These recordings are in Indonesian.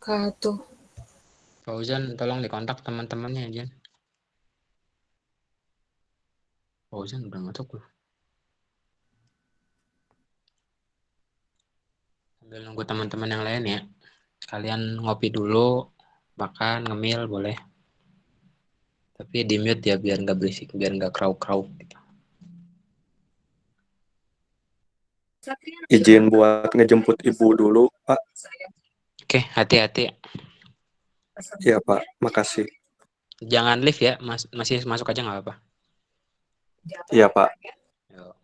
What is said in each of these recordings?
wabarakatuh. Fauzan, tolong dikontak teman-temannya, Jen. Fauzan udah masuk loh. Sambil nunggu teman-teman yang lain ya. Kalian ngopi dulu, makan, ngemil boleh. Tapi di mute ya biar nggak berisik, biar nggak krauk-krauk gitu. Izin buat ngejemput ibu dulu, Pak. Oke, hati-hati. Iya, Pak. Makasih. Jangan lift ya, masih masuk aja nggak apa-apa. Iya, Pak. Yuk.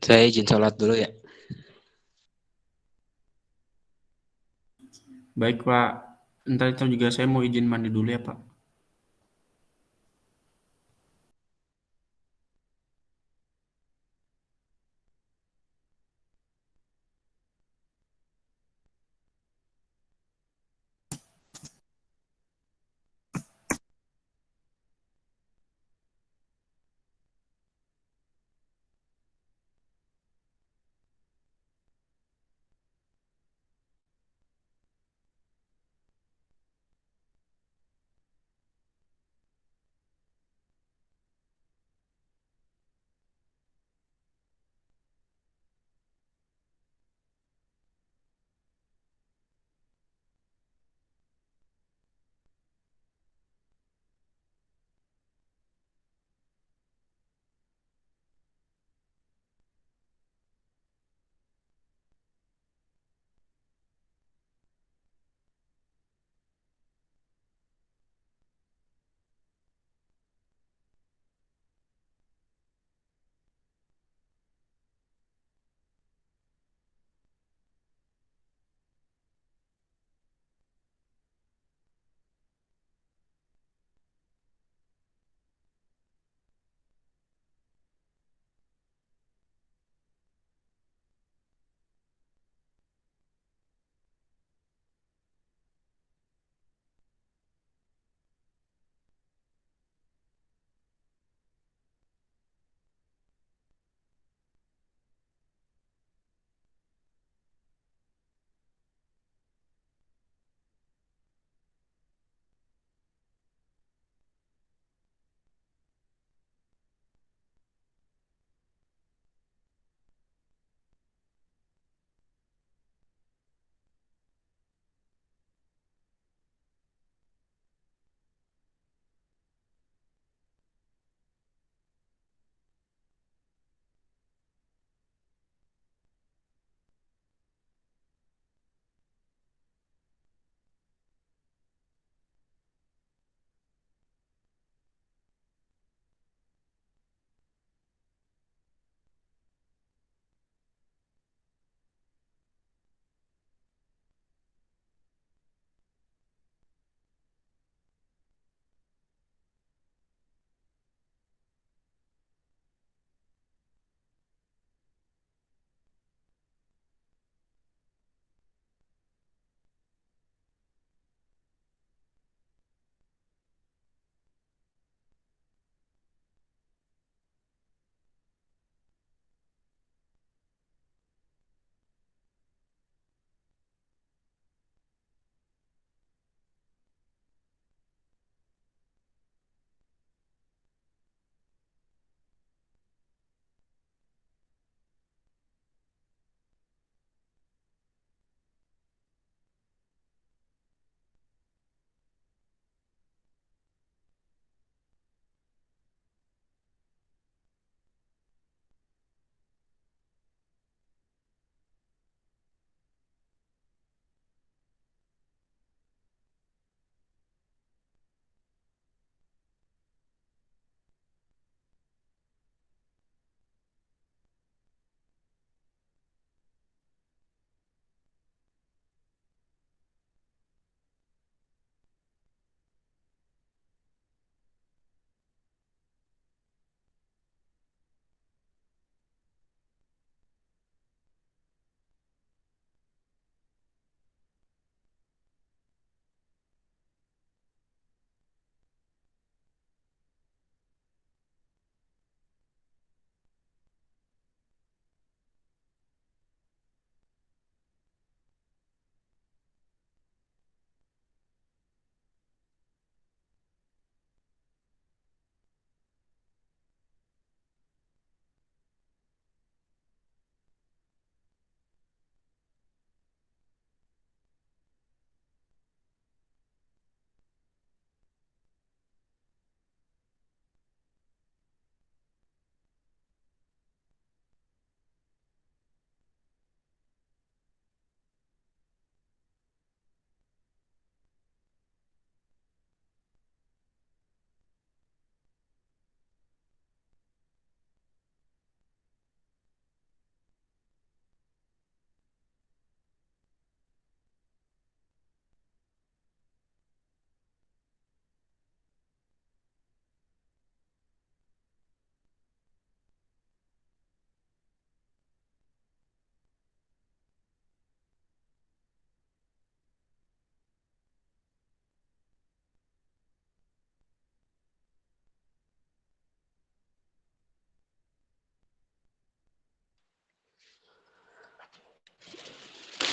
Saya izin sholat dulu ya. Baik, Pak. Ntar itu juga saya mau izin mandi dulu ya, Pak.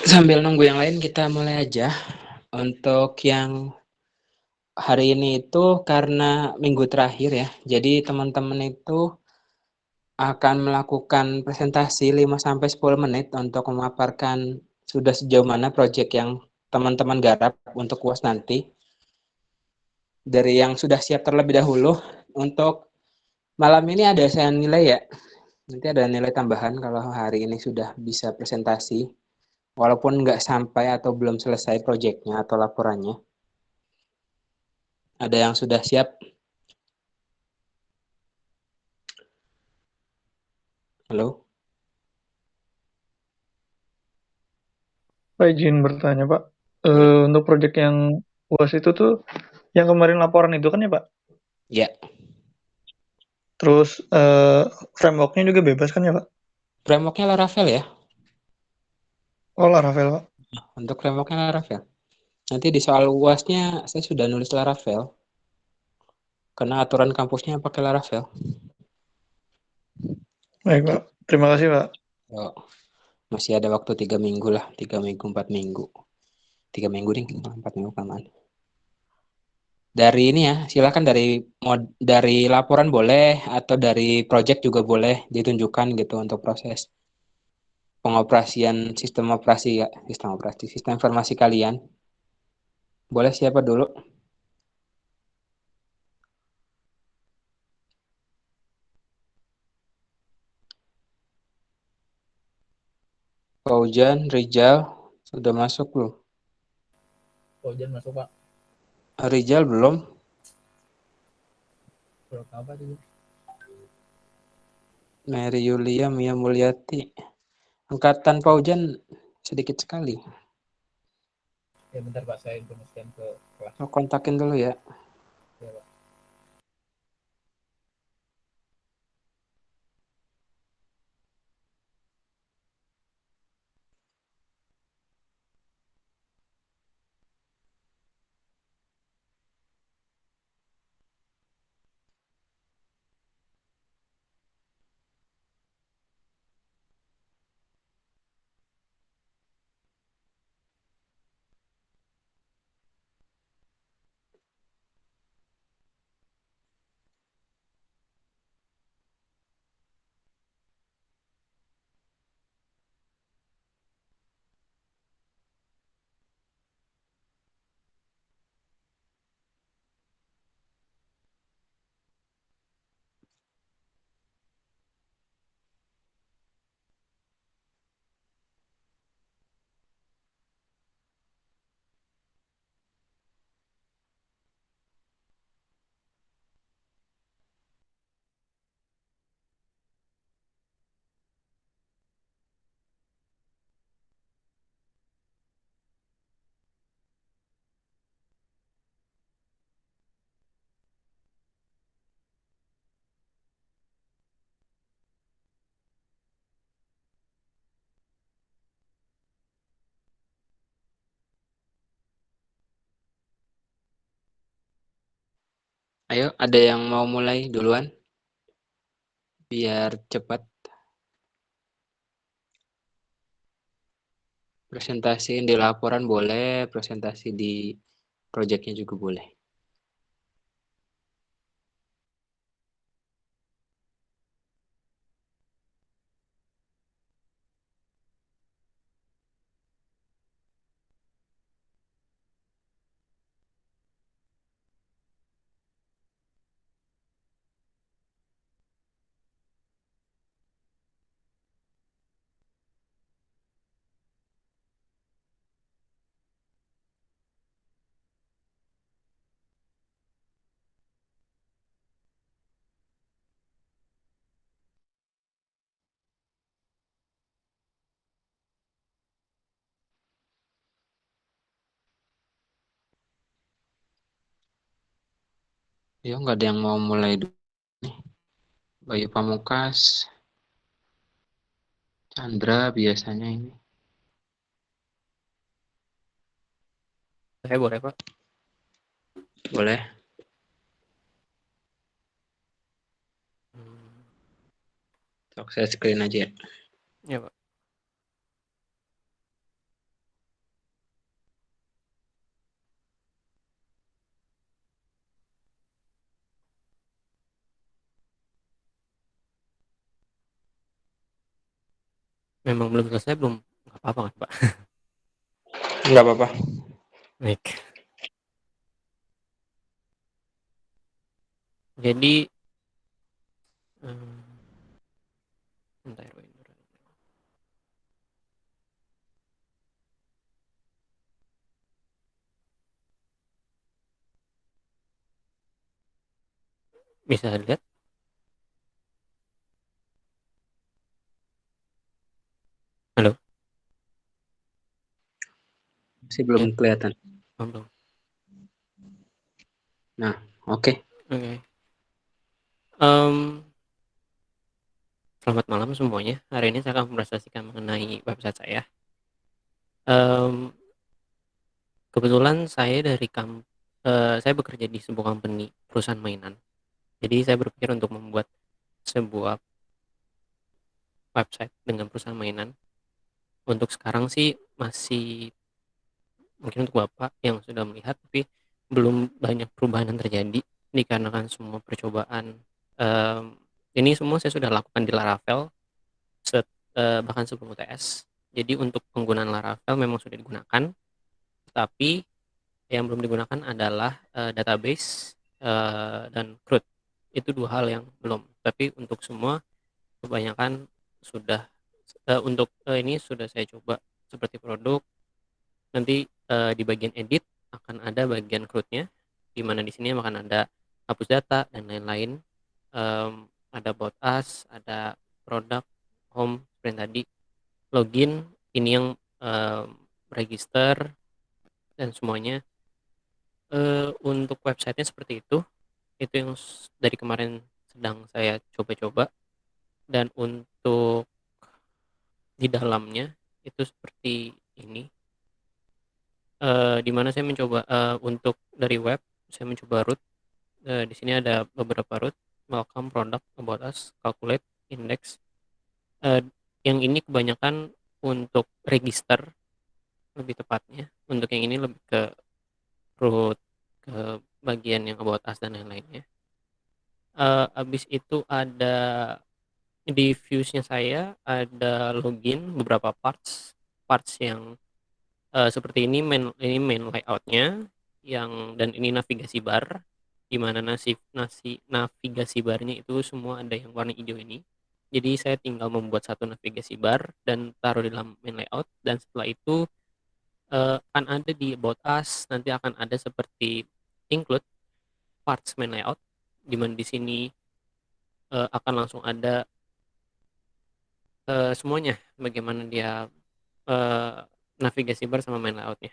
Sambil nunggu yang lain kita mulai aja. Untuk yang hari ini itu karena minggu terakhir ya, jadi teman-teman itu akan melakukan presentasi 5-10 menit untuk memaparkan sudah sejauh mana proyek yang teman-teman garap untuk UAS nanti. Dari yang sudah siap terlebih dahulu, untuk malam ini ada saya nilai ya, nanti ada nilai tambahan kalau hari ini sudah bisa presentasi, walaupun nggak sampai atau belum selesai proyeknya atau laporannya. Ada yang sudah siap? Halo? Pak izin bertanya Pak, Boleh. untuk proyek yang UAS itu tuh yang kemarin laporan itu kan ya Pak? Ya, Terus framework-nya juga bebas kan ya Pak? framework-nya Laravel ya. Oh Laravel Pak. Untuk framework-nya Laravel. Nanti di soal UAS-nya saya sudah nulis Laravel, karena aturan kampusnya pakai Laravel. Baik Pak, terima kasih Pak. Oh, masih ada waktu 3 minggu lah, 3 minggu, 4 minggu. 3 minggu nih, 4 minggu kapan. Dari ini ya, silakan dari laporan boleh, atau dari project juga boleh ditunjukkan gitu untuk proses pengoperasian sistem operasi ya, sistem informasi kalian. Boleh siapa dulu? Paujan, Rijal, sudah masuk belum? Hujan masuk Pak. Rijal belum? Produk apa itu? Mary Yulia, Mia Mulyati. Angkatan Paujan sedikit sekali. Ya bentar Pak, saya informasikan ke kelas. Oh, kontakin dulu ya. Ya Pak. Ayo, ada yang mau mulai duluan? Biar cepat. Presentasi di laporan boleh, presentasi di projectnya juga boleh. Ya, nggak ada yang mau mulai dulu. Bayu Pamungkas, Chandra biasanya ini. Saya boleh Pak. Boleh. Sok saya screen aja ya. Ya Pak. Memang belum selesai belum? Nggak apa-apa kan, Pak? Nggak apa-apa. Baik. Jadi, bentar, bentar. Bisa lihat? Halo? Masih belum Ya, kelihatan. belum. Nah, oke. Oke. Em, Selamat malam semuanya. Hari ini saya akan mempresentasikan mengenai website saya. Em, Kebetulan saya bekerja di sebuah company perusahaan mainan. Jadi saya berpikir untuk membuat sebuah website dengan perusahaan mainan. Untuk sekarang sih masih mungkin untuk Bapak yang sudah melihat, tapi belum banyak perubahan yang terjadi dikarenakan semua percobaan. Em, ini semua saya sudah lakukan di Laravel, bahkan sebelum UTS. Jadi untuk penggunaan Laravel memang sudah digunakan, tapi yang belum digunakan adalah database dan CRUD. Itu dua hal yang belum. Tapi untuk semua kebanyakan sudah. Untuk ini sudah saya coba seperti produk. Nanti di bagian edit akan ada bagian CRUD-nya, di mana di sini akan ada hapus data dan lain-lain. Ada about us, ada produk, home, seperti tadi, login, ini yang register dan semuanya. Untuk websitenya seperti itu yang dari kemarin sedang saya coba-coba. Dan untuk di dalamnya itu seperti ini, di mana saya mencoba untuk dari web saya mencoba root. Di sini ada beberapa root: welcome, product, about us, calculate, index. Yang ini kebanyakan untuk register, lebih tepatnya. Untuk yang ini lebih ke root, ke bagian yang about us dan lain-lainnya. Habis itu ada di views-nya saya ada login, beberapa parts yang seperti ini main layout-nya, dan ini navigasi bar, di mana navigasi barnya itu semua ada yang warna hijau ini. Jadi saya tinggal membuat satu navigasi bar dan taruh di dalam main layout, dan setelah itu akan ada di about us, nanti akan ada seperti include parts main layout, di mana di sini akan langsung ada semuanya, bagaimana dia navigasi bar sama main layoutnya.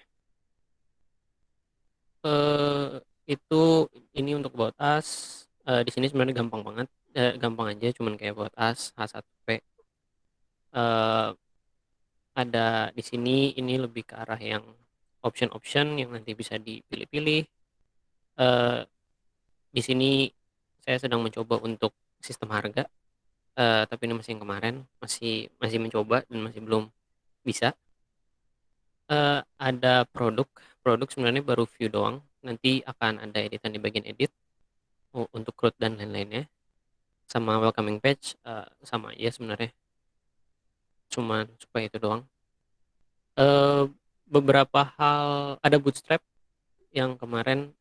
Itu ini untuk about us. Di sini sebenarnya gampang banget, gampang aja, cuman kayak about us H1P. Ada di sini, ini lebih ke arah yang option yang nanti bisa dipilih-pilih. Di sini saya sedang mencoba untuk sistem harga, tapi ini masih yang kemarin, masih mencoba dan masih belum bisa. Ada produk sebenarnya baru view doang, nanti akan ada editan di bagian edit untuk CRUD dan lain-lainnya. Sama welcoming page sama aja sebenarnya, cuman supaya itu doang. Beberapa hal, ada bootstrap yang kemarin,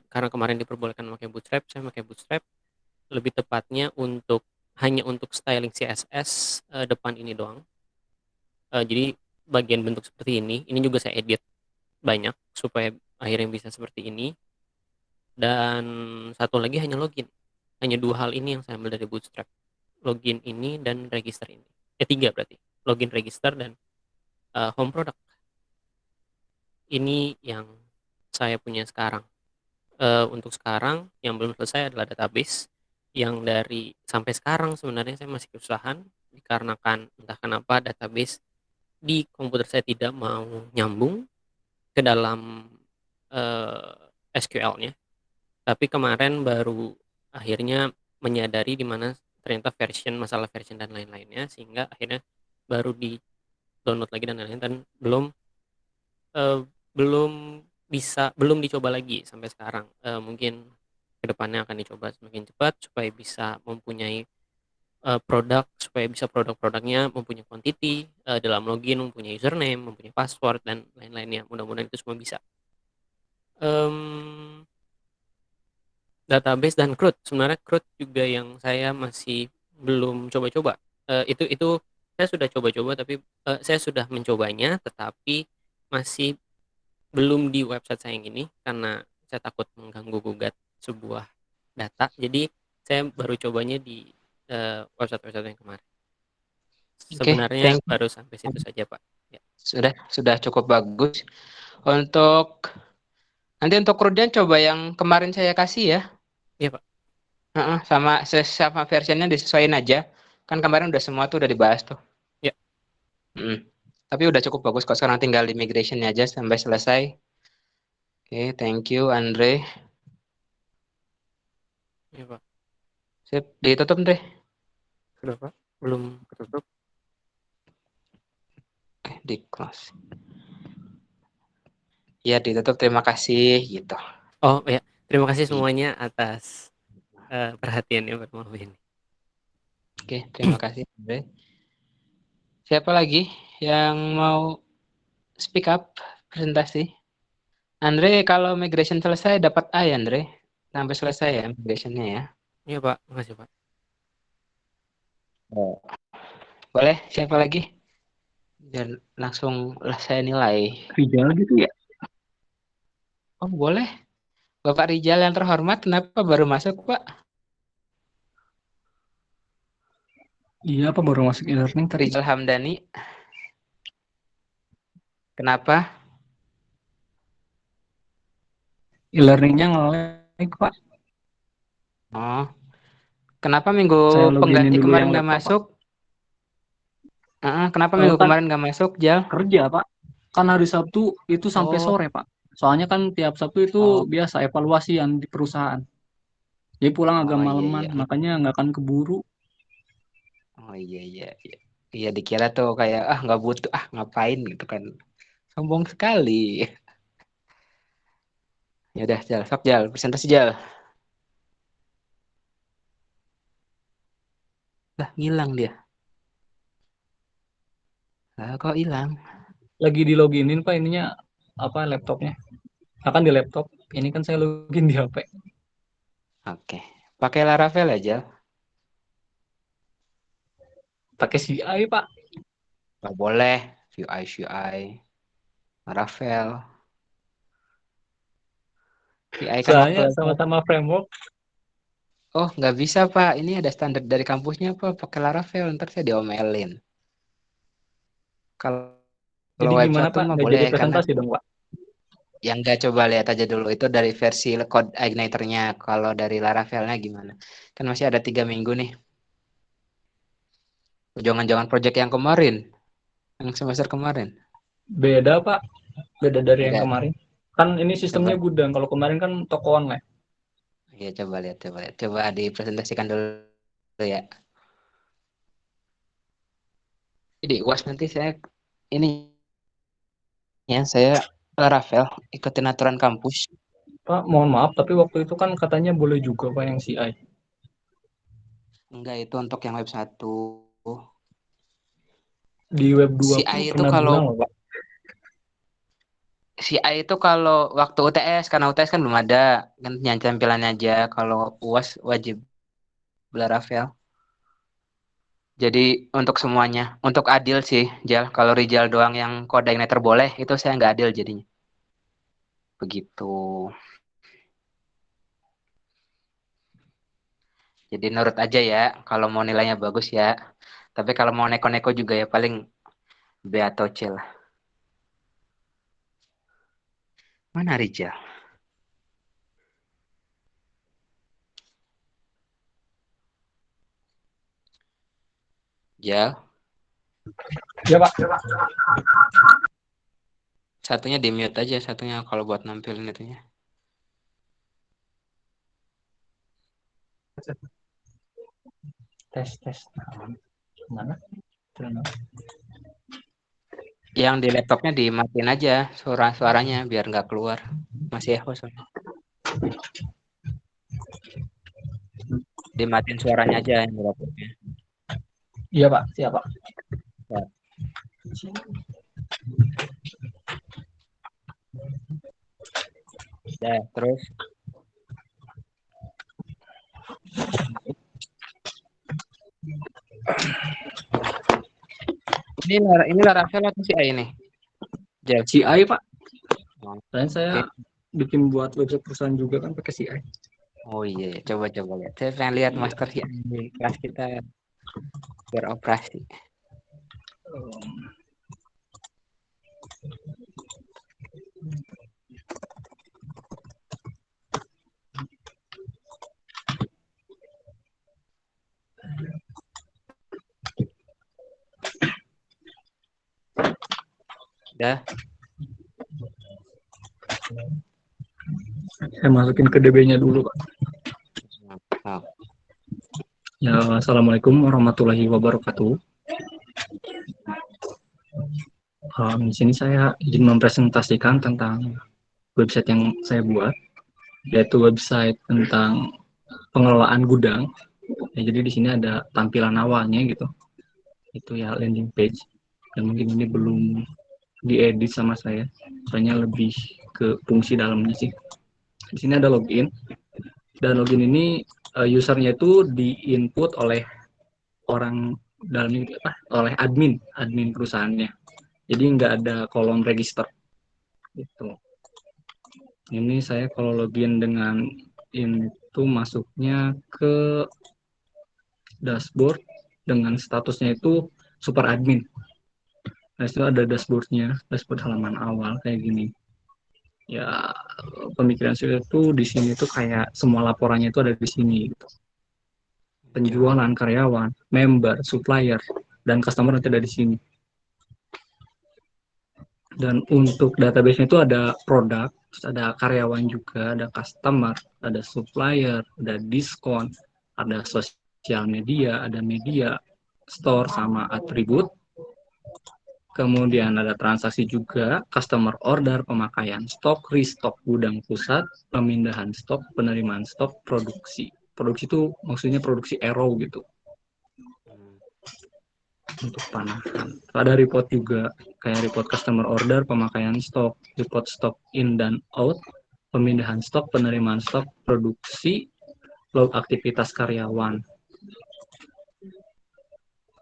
karena kemarin diperbolehkan pakai bootstrap, saya pakai bootstrap, lebih tepatnya hanya untuk styling CSS depan ini doang. Jadi bagian bentuk seperti ini juga saya edit banyak supaya akhirnya bisa seperti ini. Dan satu lagi hanya login, hanya dua hal ini yang saya ambil dari bootstrap: login ini dan register ini. Tiga berarti: login, register, dan home product. Ini yang saya punya sekarang. Untuk sekarang yang belum selesai adalah database, yang dari sampai sekarang sebenarnya saya masih kesusahan dikarenakan entah kenapa database di komputer saya tidak mau nyambung ke dalam SQL-nya. Tapi kemarin baru akhirnya menyadari di mana ternyata masalah version dan lain-lainnya, sehingga akhirnya baru di download lagi dan lain-lain, dan belum dicoba lagi sampai sekarang. Mungkin kedepannya akan dicoba semakin cepat supaya bisa mempunyai produk supaya bisa produk-produknya mempunyai quantity, dalam login mempunyai username, mempunyai password dan lain-lainnya. Mudah-mudahan itu semua bisa. Database dan CRUD. Sebenarnya CRUD juga yang saya masih belum coba-coba. Itu saya sudah coba-coba tapi saya sudah mencobanya tetapi masih belum di website saya yang ini karena saya takut mengganggu gugat sebuah data. Jadi saya baru cobanya di website-website yang kemarin. Oke, Sebenarnya thank you. baru sampai situ saja, Pak. Ya. Sudah cukup bagus. Untuk nanti untuk CRUD-nya coba yang kemarin saya kasih ya. Iya, Pak. Sama versionnya disesuaikan aja. Kan kemarin udah semua tuh udah dibahas tuh. Ya. Tapi udah cukup bagus kok, sekarang tinggal di migration-nya aja sampai selesai. Oke, thank you Andre. Iya, Pak. Sip, ditutup Andre. Sudah, Pak. Belum ketutup. Di close. Ya, ditutup. Terima kasih gitu. Oh, ya. Terima kasih semuanya atas perhatiannya buat malam ini. Oke, terima kasih Andre. Siapa lagi yang mau speak up presentasi? Andre, kalau migration selesai dapat A ya Andre? Sampai selesai ya migration-nya ya? Iya, Pak. Makasih, Pak. Boleh, siapa lagi? Dan langsung saya nilai. Rijal gitu ya. Oh, boleh. Bapak Rijal yang terhormat, kenapa baru masuk, Pak? Iya, apa baru masuk e-learning tadi? Rijal Hamdani. Kenapa? E-learningnya nge-lag, Pak. Oh, kenapa Saya minggu loginin pengganti dulu kemarin yang nggak laptop, masuk? Kenapa minggu kan kemarin nggak masuk, Jal? kerja, Pak. Kan hari Sabtu itu sampai Oh, sore, Pak. Soalnya kan tiap Sabtu itu oh, biasa evaluasi yang di perusahaan. Jadi pulang agak oh iya maleman, iya. makanya nggak akan keburu. Oh iya iya. Iya dikira tuh kayak nggak butuh, ngapain gitu kan. Sombong sekali. Ya udah, Jal, sok Jal, presentasi Jal. Lah, ngilang dia. Lah, kok hilang? Lagi di loginin, Pak, ininya apa laptopnya. Akan di laptop. Ini kan saya login di HP. Oke. Pakai Laravel ya, Jal? Pakai CI, Pak. Nggak boleh. CI. Laravel. CI kan Soalnya waktu sama-sama framework. Oh, nggak bisa, Pak. Ini ada standar dari kampusnya, Pak. Pakai Laravel. Ntar saya diomelin. Kalau Jadi web gimana, 1 Pak? mah Nggak boleh. jadi Karena presentasi dong, Pak? yang nggak coba lihat aja dulu. Itu dari versi code igniter-nya. Kalau dari Laravelnya gimana? Kan masih ada 3 minggu nih. Jangan-jangan project yang kemarin. Yang semester kemarin. Beda, Pak. Beda dari yang Beda. kemarin. Kan ini sistemnya Coba. gudang. Kalau kemarin kan toko online. Ya, coba lihat. Coba dipresentasikan dulu ya. Jadi, UAS nanti saya ini ya, saya Laravel ikutin aturan kampus. Pak, mohon maaf, tapi waktu itu kan katanya boleh juga, Pak, yang CI. Enggak, itu untuk yang web 1. Di web 2 pun CI itu pernah kalau bilang loh, Pak. CI itu kalau waktu UTS, karena UTS kan belum ada, kan tampilannya aja. Kalau UAS wajib Laravel. Jadi untuk semuanya, untuk adil sih, Jal. Kalau Rijal doang yang kode igniter boleh, itu saya nggak adil jadinya. Begitu. Jadi nurut aja ya, kalau mau nilainya bagus ya. Tapi kalau mau neko-neko juga ya paling B atau C lah. Mana Rijal? Jal, Ya, Pak. satunya di mute aja, satunya kalau buat nampilin itunya. Tes. Mana? Yang di laptopnya dimatiin aja suaranya biar nggak keluar. Masih echo soalnya. Dimatiin suaranya aja yang di laptopnya. Iya Pak, siap Pak. Ya. Ya, terus ini Laravel atau si A ini? Jeff. CI Pak. Oh, Dan saya bikin buat website perusahaan juga kan pakai CI. oh iya, coba lihat. Saya pengen lihat Iya. master si A di kelas kita beroperasi. Udah. Saya masukin ke DB-nya dulu Pak. Oh, Ya, assalamualaikum warahmatullahi wabarakatuh. Di sini saya izin mempresentasikan tentang website yang saya buat, yaitu website tentang pengelolaan gudang. Ya, jadi di sini ada tampilan awalnya gitu, itu ya landing page. Dan mungkin ini belum diedit sama saya, soalnya lebih ke fungsi dalamnya sih. Di sini ada login, dan login ini usernya itu di-input oleh orang dalam ini oleh admin perusahaannya. Jadi nggak ada kolom register. Gitu. Ini saya kalau login dengan itu masuknya ke dashboard dengan statusnya itu super admin. Nah, itu ada dashboardnya, dashboard halaman awal kayak gini. Ya, pemikiran saya itu di sini tuh kayak semua laporannya itu ada di sini. Gitu. Penjualan, karyawan, member, supplier, dan customer nanti ada di sini. Dan untuk database-nya itu ada produk, terus ada karyawan juga, ada customer, ada supplier, ada diskon, ada sosial media, ada media, store sama atribut. Kemudian ada transaksi juga, customer order, pemakaian stok, restock gudang pusat, pemindahan stok, penerimaan stok, produksi. Produksi itu maksudnya produksi arrow gitu. Untuk panahan. Ada report juga, kayak report customer order, pemakaian stok, report stok in dan out, pemindahan stok, penerimaan stok, produksi, log aktivitas karyawan.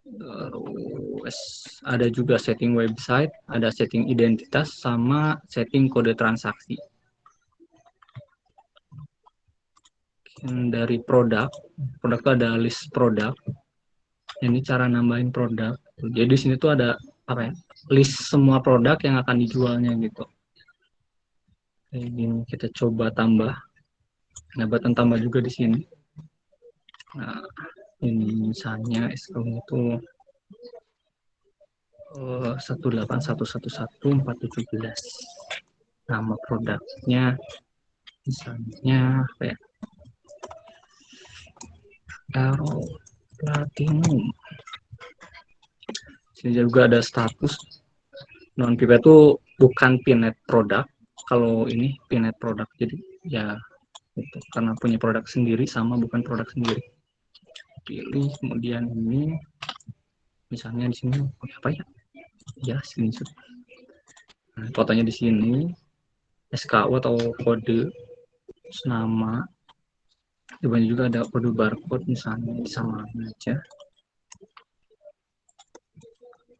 Terus ada juga setting website, ada setting identitas, sama setting kode transaksi. Dari produk itu ada list produk. Ini cara nambahin produk. Jadi di sini tuh ada apa ya? List semua produk yang akan dijualnya gitu. Ini kita coba tambah. Nah, button tambah juga di sini. Nah, ini misalnya SKU itu 181111417. Nama produknya misalnya apa ya? Arrow Platinum. Sini juga ada status. Non pipet itu bukan pinet produk. Kalau ini pinet produk, jadi ya itu karena punya produk sendiri sama bukan produk sendiri. Pilih kemudian ini misalnya di sini apa ya? Ya screenshot. Nah, fotonya di sini SKU atau kode nama. Kemudian juga ada kode barcode misalnya disamain aja.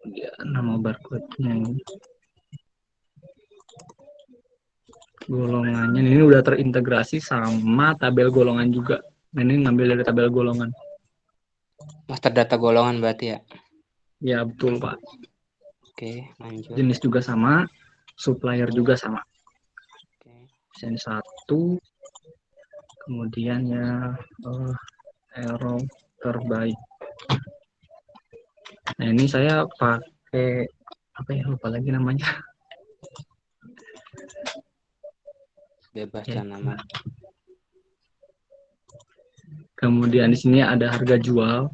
Ya, nama barcode-nya ini. Golongannya ini udah terintegrasi sama tabel golongan juga. Nah, ini ngambil dari tabel golongan. master data golongan berarti ya. Ya betul Pak. Oke, lanjut. Jenis juga sama, supplier juga sama. Oke. Sen 1, kemudian ya arrow terbaik. Nah ini saya pakai apa ya, lupa lagi namanya. Bebas Ya. nama. Kemudian di sini ada harga jual,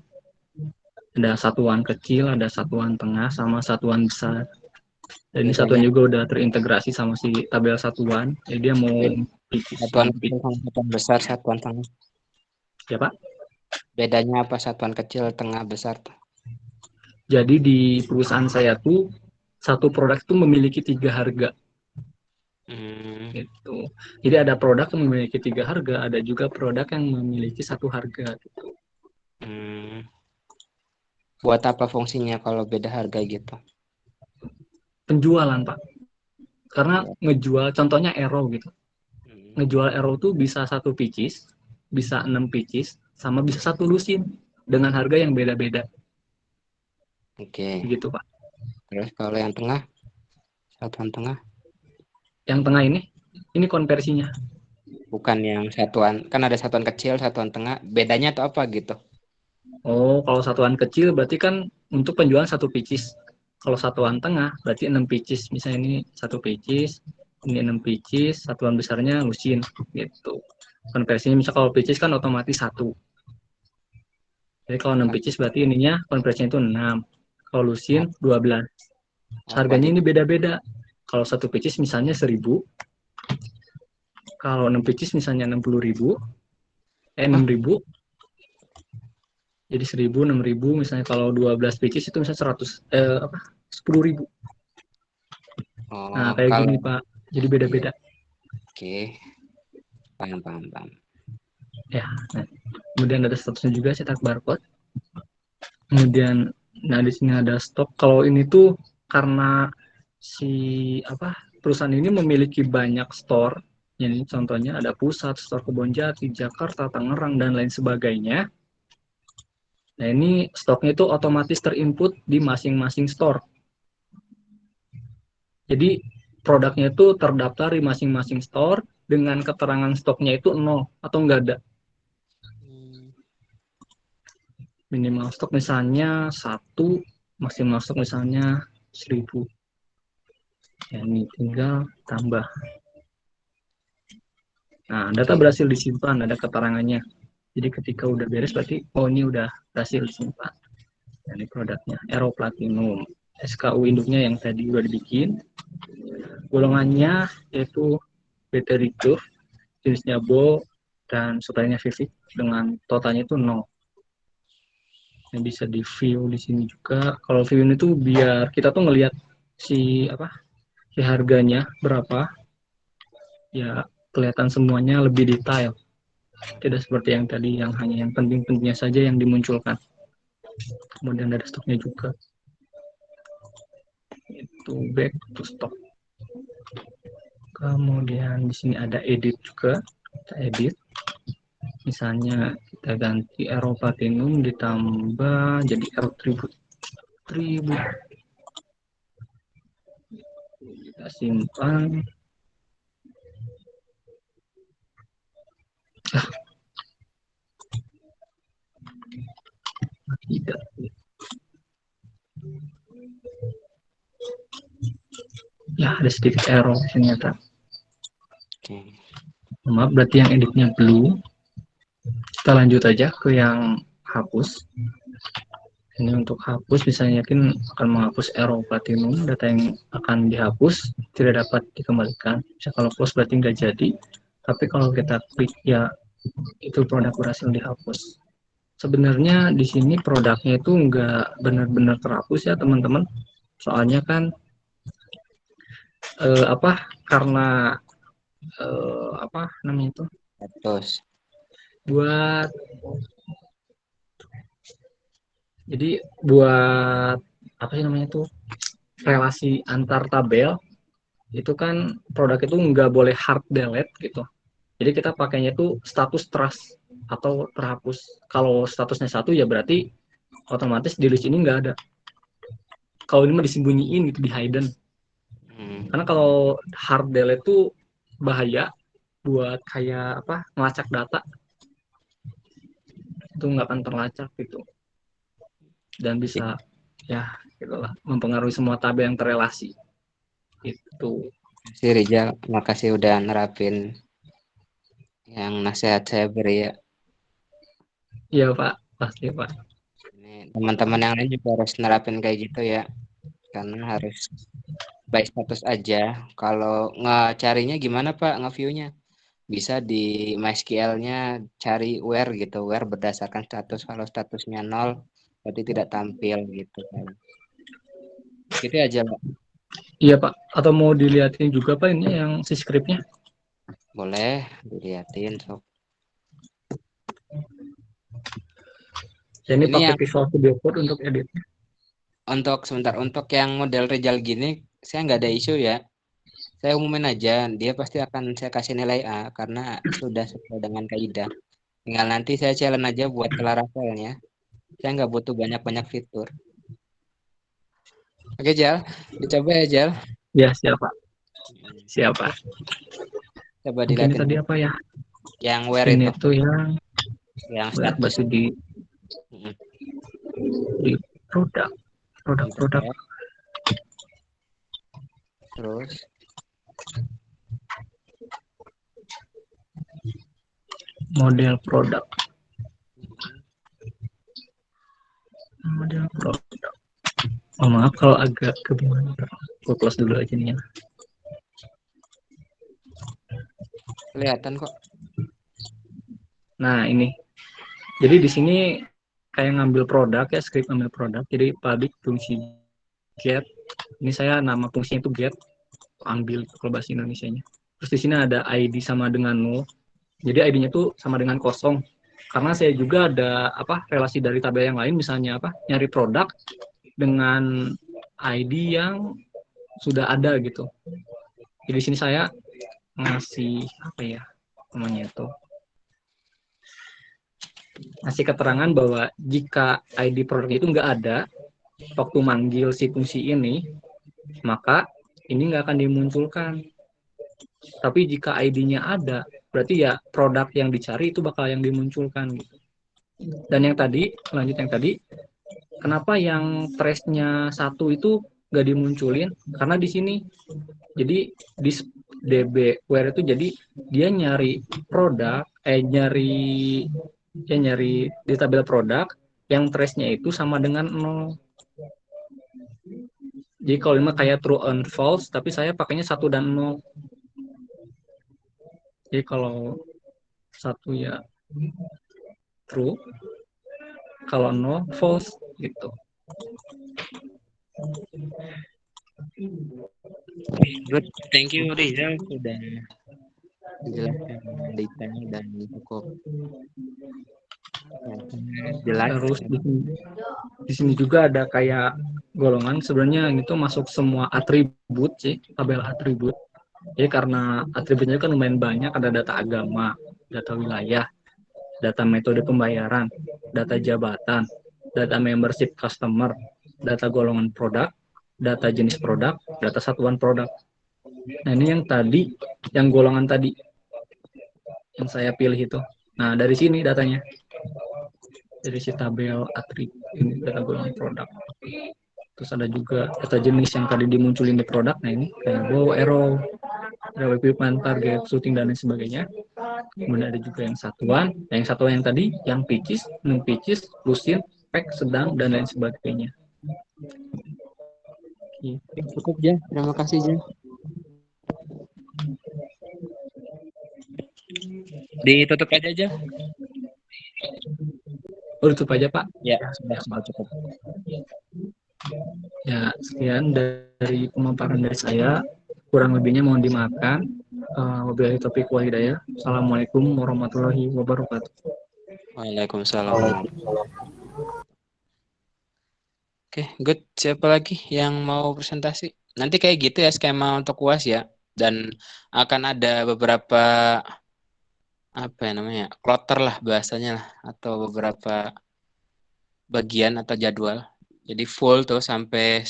ada satuan kecil, ada satuan tengah, sama satuan besar. Dan ini satuan juga udah terintegrasi sama si tabel satuan. Jadi dia mau Satuan kecil sama satuan besar, satuan tengah. Ya Pak? Bedanya apa satuan kecil, tengah, besar? Jadi di perusahaan saya tuh satu produk itu memiliki 3 harga gitu. Jadi ada produk yang memiliki 3 harga, ada juga produk yang memiliki satu harga gitu. Buat apa fungsinya kalau beda harga gitu? Penjualan, Pak. Karena ngejual contohnya Aero gitu. Ngejual Aero tuh bisa 1 pieces, bisa 6 pieces, sama bisa 1 lusin dengan harga yang beda-beda. Oke. Gitu, Pak. Terus kalau yang tengah, satuan tengah, Yang tengah ini konversinya. bukan yang satuan, kan ada satuan kecil, satuan tengah, bedanya tuh apa gitu? Oh, kalau satuan kecil berarti kan untuk penjualan 1 pieces. Kalau satuan tengah berarti 6 pieces. Misalnya ini 1 pieces, ini 6 pieces, satuan besarnya lusin gitu. Konversinya misal kalau pieces kan otomatis 1. Jadi kalau 6 pieces berarti ininya konversinya itu 6. Kalau lusin 12. Harganya ini beda-beda. Kalau 1 pieces misalnya 1.000, kalau 6 pieces misalnya 60.000, 6.000. Jadi 1.000, 6.000, misalnya kalau 12 pieces itu misalnya 10.000. Nah, kayak kalau gini, Pak. Jadi beda-beda. Oke, paham. Ya, nah. Kemudian ada statusnya juga cetak barcode. Kemudian, nah di sini ada stok. Kalau ini tuh karena perusahaan ini memiliki banyak store. Jadi contohnya ada Pusat, Store Kebonjati, Jakarta, Tangerang, dan lain sebagainya. Nah, ini stoknya itu otomatis terinput di masing-masing store. Jadi produknya itu terdaftar di masing-masing store dengan keterangan stoknya itu 0 atau enggak ada. Minimal stok misalnya 1, maksimal stok misalnya 1.000. Ya, ini tinggal tambah. Nah, data berhasil disimpan, ada keterangannya. Jadi ketika udah beres berarti ini udah berhasil disimpan. Dan ini produknya Aero Platinum. SKU induknya yang tadi udah dibikin. Golongannya yaitu battery curve, jenisnya Bow, dan suplainya Vivid dengan totalnya itu 0. Yang bisa di view di sini juga. Kalau view ini tuh biar kita tuh ngelihat si harganya berapa. Ya, kelihatan semuanya lebih detail. Tidak seperti yang tadi yang hanya yang penting-pentingnya saja yang dimunculkan. Kemudian ada stoknya juga. Itu back to stock. Kemudian di sini ada edit juga. Kita edit. Misalnya kita ganti Aero Platinum ditambah jadi Aero Tribute. Kita simpan. Tidak. Ya, ada sedikit error ternyata. Maaf, berarti yang editnya belum. Kita lanjut aja ke yang hapus. Ini untuk hapus, misalnya yakin akan menghapus Aero Platinum, data yang akan dihapus tidak dapat dikembalikan. Bisa kalau close berarti nggak jadi, tapi kalau kita klik ya itu produk berhasil dihapus. Sebenarnya di sini produknya itu nggak benar-benar terhapus ya teman-teman. Soalnya kan karena apa namanya itu buat apa sih namanya tuh relasi antar tabel itu kan produk itu nggak boleh hard delete gitu. Jadi kita pakainya itu status trust atau terhapus. Kalau statusnya 1 ya berarti otomatis di list ini nggak ada. Kalau ini mah disembunyiin gitu, di hidden. Karena kalau hard delete itu bahaya buat kayak ngelacak data. Itu nggak akan terlacak gitu. Dan bisa ya gitulah mempengaruhi semua tabel yang terrelasi. Itu. Si Rizal, makasih udah nerapin yang nasihat saya beri ya. Iya Pak, pasti Pak. Ini teman-teman yang lain juga harus nerapin kayak gitu ya. Karena harus by status aja. Kalau ngecarinya gimana Pak, nge-view-nya? Bisa di MySQL-nya cari where gitu, where berdasarkan status. Kalau statusnya 0 berarti tidak tampil gitu kan. Gitu aja, Pak. Iya Pak, atau mau dilihatin juga Pak ini yang si skripnya? Boleh dilihatin sob. Ya, ini Ini pakai yang Visual Studio Code untuk edit. untuk sebentar, untuk yang model Rizal gini saya nggak ada isu ya. Saya umumin aja, dia pasti akan saya kasih nilai A karena sudah sesuai dengan kaidah. Tinggal nanti saya challenge aja buat Laravelnya. Saya nggak butuh banyak-banyak fitur. Oke, Jal. Dicoba ya, Jal. Ya, siapa? Siapa? Coba Mungkin ini dilihatin. tadi apa ya? Yang where Ini itu, tuh yang where status. berarti Mm-mm. di produk, Di produk. produk. Terus Model produk, mm-mm. model produk. Oh, maaf kalau agak kebingungan. Gue close dulu aja nih ya. Kelihatan kok. Nah, ini. Jadi di sini kayak ngambil produk ya, script ngambil produk. Jadi public fungsi get. Ini saya nama fungsinya itu get. Ambil kalau bahasa Indonesianya. Terus di sini ada ID sama dengan 0. Jadi ID-nya tuh sama dengan kosong. Karena saya juga ada relasi dari tabel yang lain, misalnya nyari produk dengan ID yang sudah ada gitu. Jadi di sini saya ngasih namanya itu, ngasih keterangan bahwa jika ID produknya itu nggak ada waktu manggil si fungsi ini, maka ini nggak akan dimunculkan. Tapi jika ID-nya ada, berarti ya produk yang dicari itu bakal yang dimunculkan. Dan yang tadi, lanjut yang tadi, kenapa yang trace-nya 1 itu nggak dimunculin? Karena di sini, jadi di DB where itu jadi dia nyari produk, nyari di tabel produk yang trace-nya itu sama dengan 0. Jadi kalau ini kayak true and false, tapi saya pakainya 1 dan 0. Jadi kalau 1 ya true, kalau 0 false gitu. Good. Thank you, Rizal, sudah menjelaskan detail dan cukup jelas. Terus di sini juga ada kayak golongan, sebenarnya ini tuh masuk semua atribut sih, tabel atribut. Jadi karena atributnya kan lumayan banyak, ada data agama, data wilayah, data metode pembayaran, data jabatan, data membership customer, data golongan produk, data jenis produk, data satuan produk. Nah, ini yang tadi, yang golongan tadi yang saya pilih itu. Nah, dari sini datanya. Dari si tabel atribut ini, data golongan produk. Terus ada juga data jenis yang tadi dimunculin di produk. Nah, ini kayak bow, arrow, equipment, target, shooting, dan lain sebagainya. Kemudian ada juga yang satuan. Nah, yang satuan yang tadi, yang pitches, non-pitches, lusin, pack, sedang, dan lain sebagainya. Cukup, Jal. Terima kasih, Jal. Ditutup aja, Jal. Oh, tutup aja, Pak. Ya, sudah cukup. Ya, sekian dari pemaparan dari saya. Kurang lebihnya mohon dimaafkan. Wabillahi taufiq wal hidayah. Assalamualaikum warahmatullahi wabarakatuh. Waalaikumsalam. Oke, good. Siapa lagi yang mau presentasi? Nanti kayak gitu ya skema untuk UAS ya. Dan akan ada beberapa kloter lah bahasanya lah, atau beberapa bagian atau jadwal. Jadi full tuh sampai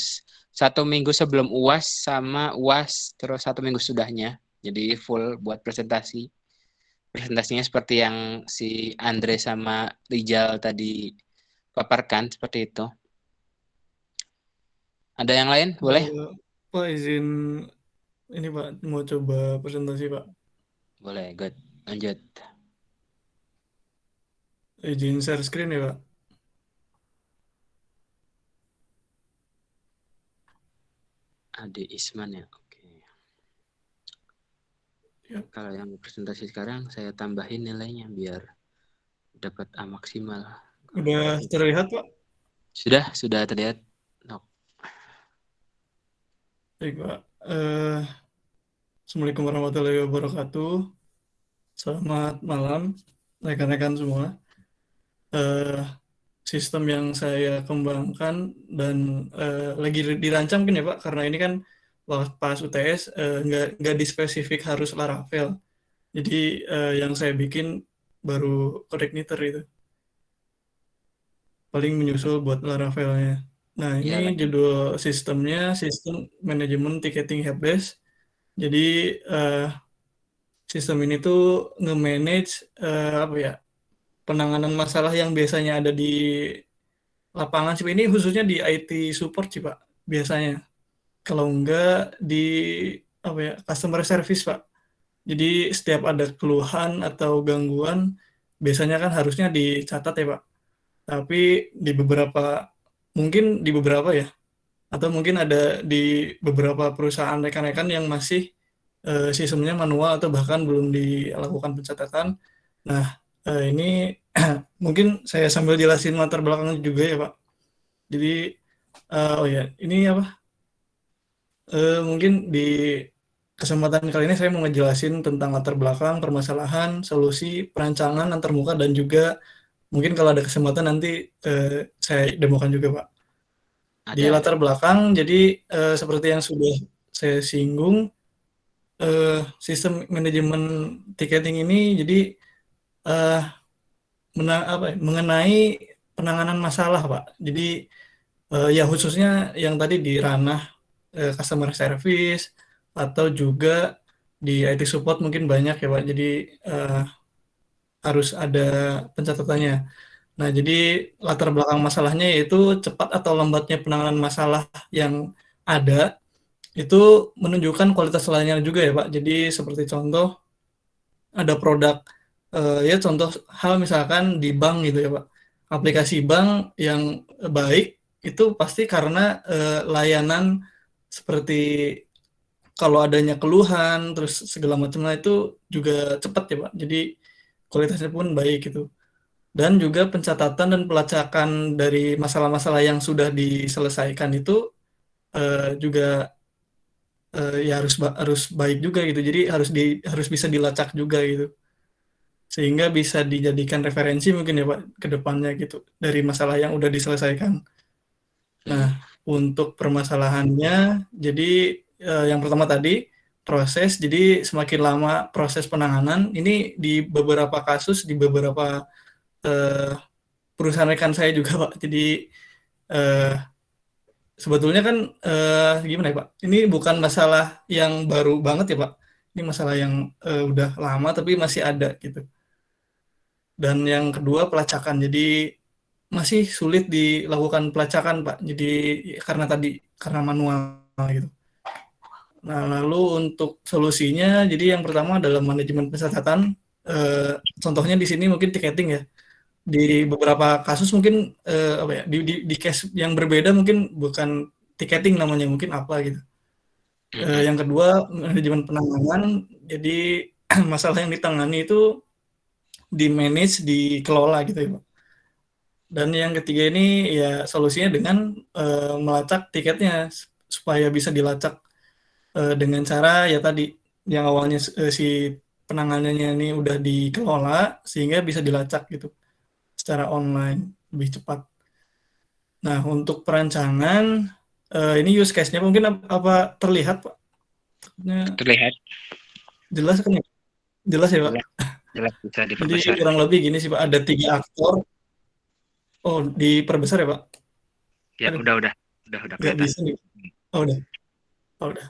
1 minggu sebelum UAS sama UAS terus 1 minggu sudahnya. Jadi full buat presentasi. Presentasinya seperti yang si Andre sama Rijal tadi paparkan, seperti itu. Ada yang lain? Boleh? Pak, izin ini Pak, mau coba presentasi Pak. Boleh, good. Lanjut. Izin share screen ya Pak. Ade Isman ya, oke. Ya. Kalau yang presentasi sekarang saya tambahin nilainya biar dapat A maksimal. Udah terlihat Pak? Sudah terlihat. No. Baik, Pak. Assalamualaikum warahmatullahi wabarakatuh. Selamat malam, rekan-rekan semua. Eh, Sistem yang saya kembangkan dan lagi dirancang mungkin ya Pak, karena ini kan pas UTS nggak dispesifik harus Laravel. Jadi yang saya bikin baru CodeIgniter itu. Paling menyusul buat Laravelnya. Nah, Ya, ini judul sistemnya Sistem Manajemen Ticketing Helpdesk. Jadi sistem ini tuh nge-manage apa ya, penanganan masalah yang biasanya ada di lapangan sih. Ini khususnya di IT support sih Pak, biasanya. Kalau enggak di apa ya, customer service Pak. Jadi setiap ada keluhan atau gangguan, biasanya kan harusnya dicatat ya Pak. Tapi mungkin di beberapa ya, atau mungkin ada di beberapa perusahaan rekan-rekan yang masih sistemnya manual atau bahkan belum dilakukan pencatatan. Nah, ini mungkin saya sambil jelasin latar belakangnya juga ya Pak. Jadi, oh ya, ini apa? Mungkin di kesempatan kali ini saya mau ngejelasin tentang latar belakang, permasalahan, solusi, perancangan antarmuka, dan juga mungkin kalau ada kesempatan nanti saya demokan juga Pak. Di latar belakang, jadi seperti yang sudah saya singgung, sistem manajemen ticketing ini jadi mengenai penanganan masalah Pak. Jadi ya khususnya yang tadi di ranah customer service atau juga di IT support mungkin banyak ya Pak. Jadi harus ada pencatatannya. Nah, jadi latar belakang masalahnya yaitu cepat atau lambatnya penanganan masalah yang ada itu menunjukkan kualitas layanan juga ya Pak. Jadi seperti contoh ada produk ya contoh hal misalkan di bank gitu ya Pak. Aplikasi bank yang baik itu pasti karena layanan seperti kalau adanya keluhan terus segala macamnya itu juga cepat ya Pak. Jadi kualitasnya pun baik gitu. Dan juga pencatatan dan pelacakan dari masalah-masalah yang sudah diselesaikan itu juga ya harus baik juga gitu. Jadi harus bisa dilacak juga gitu. Sehingga bisa dijadikan referensi mungkin ya Pak ke depannya gitu dari masalah yang udah diselesaikan. Nah, untuk permasalahannya jadi yang pertama tadi proses. Jadi semakin lama proses penanganan ini di beberapa kasus di beberapa perusahaan rekan saya juga Pak. Jadi sebetulnya kan gimana ya Pak? Ini bukan masalah yang baru banget ya Pak. Ini masalah yang udah lama tapi masih ada gitu. Dan yang kedua pelacakan. Jadi masih sulit dilakukan pelacakan Pak. Jadi karena manual gitu. Nah, lalu untuk solusinya jadi yang pertama adalah manajemen pencatatan. Contohnya di sini mungkin ticketing ya. Di beberapa kasus mungkin apa ya di case yang berbeda mungkin bukan ticketing namanya mungkin apa gitu. Yang kedua manajemen penanganan, jadi masalah yang ditangani itu di manage, dikelola gitu ya Pak. Dan yang ketiga ini ya solusinya dengan melacak tiketnya supaya bisa dilacak dengan cara ya tadi yang awalnya si penanganannya ini udah dikelola sehingga bisa dilacak gitu secara online lebih cepat. Nah, untuk perancangan ini use case-nya mungkin apa terlihat Pak? Terlihat. Jelas kan ya? Jelas ya Pak? Jelas bisa Jadi diperbesar. kurang lebih gini sih Pak, ada 3 aktor. Oh, diperbesar ya Pak? Ya, Aduh, udah nggak kelihatan. bisa nih. Oh, udah. Oh, udah.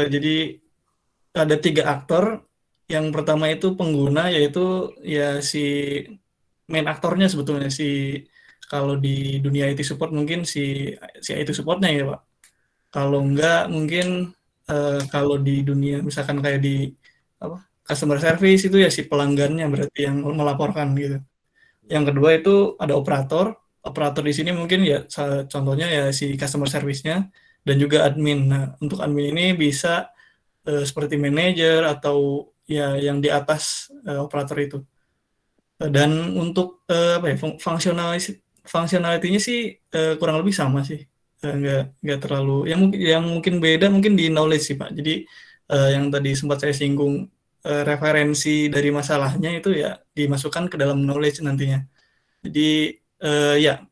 Jadi ada 3 aktor. Yang pertama itu pengguna, yaitu ya si main aktornya sebetulnya kalau di dunia IT support mungkin si IT supportnya ya Pak. Kalau enggak mungkin kalau di dunia misalkan kayak di apa customer service itu ya si pelanggannya berarti yang melaporkan gitu. Yang kedua itu ada operator. Operator di sini mungkin ya contohnya ya si customer service-nya dan juga admin. Nah, untuk admin ini bisa seperti manajer atau ya yang di atas operator itu. Dan untuk apa ya functionality-nya sih kurang lebih sama sih. Nggak terlalu. Yang mungkin beda mungkin di knowledge sih Pak. Jadi yang tadi sempat saya singgung, referensi dari masalahnya itu ya dimasukkan ke dalam knowledge nantinya. Jadi ya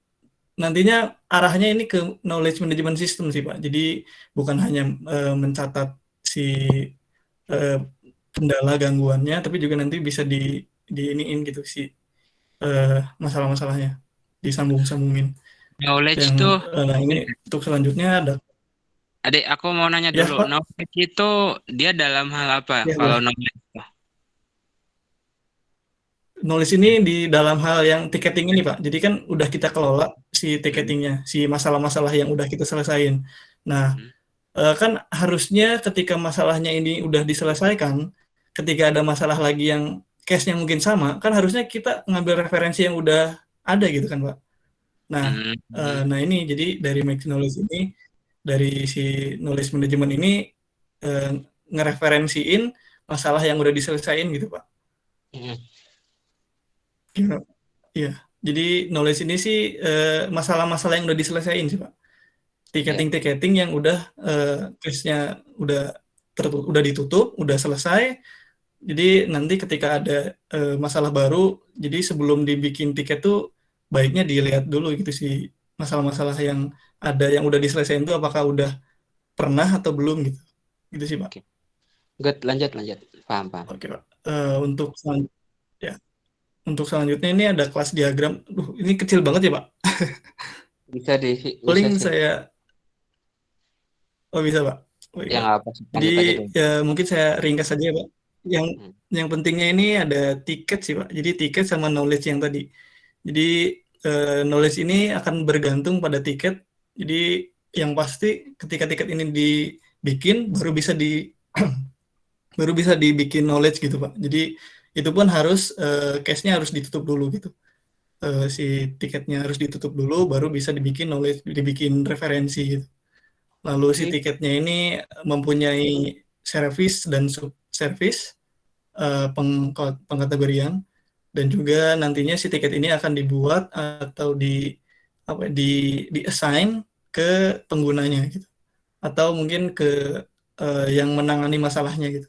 nantinya arahnya ini ke knowledge management system sih Pak. Jadi bukan hanya mencatat si kendala gangguannya, tapi juga nanti bisa di iniin gitu sih masalah-masalahnya disambung-sambungin. Knowledge Yang tuh, nah ini untuk selanjutnya ada adik aku mau nanya ya dulu, Pak. knowledge itu dia dalam hal apa? Ya, Kalau boleh. knowledge itu? Knowledge ini di dalam hal yang ticketing ini Pak. Jadi kan udah kita kelola si ticketingnya, si masalah-masalah yang udah kita selesain. Nah, kan harusnya ketika masalahnya ini udah diselesaikan, ketika ada masalah lagi yang case-nya mungkin sama, kan harusnya kita ngambil referensi yang udah ada gitu kan Pak. Nah, nah ini jadi dari Max Knowledge ini, dari si knowledge management ini ngereferensiin masalah yang udah diselesain gitu Pak. Iya, jadi knowledge ini sih masalah-masalah yang udah diselesain sih Pak. Tiketing yang udah case-nya udah ditutup, udah selesai. Jadi nanti ketika ada masalah baru, jadi sebelum dibikin tiket tuh baiknya dilihat dulu gitu sih masalah-masalah yang ada yang udah diselesaikan itu apakah udah pernah atau belum gitu. Gitu sih Pak. Good, lanjut. Paham. Oke Pak. Untuk selanjutnya ini ada kelas diagram. Ini kecil banget ya Pak. Bisa Paling sih. saya bisa Pak. Ya nggak apa. Jadi mungkin saya ringkas saja ya Pak. Yang pentingnya ini ada tiket sih Pak. Jadi tiket sama knowledge yang tadi. Jadi knowledge ini akan bergantung pada tiket. Jadi yang pasti ketika tiket ini dibikin baru bisa dibikin knowledge gitu Pak. Jadi itu pun harus case-nya harus ditutup dulu gitu. Si tiketnya harus ditutup dulu baru bisa dibikin knowledge, dibikin referensi gitu. Lalu si tiketnya ini mempunyai service dan sub-service pengkategorian, dan juga nantinya si tiket ini akan dibuat atau di assign ke penggunanya gitu, atau mungkin ke yang menangani masalahnya gitu.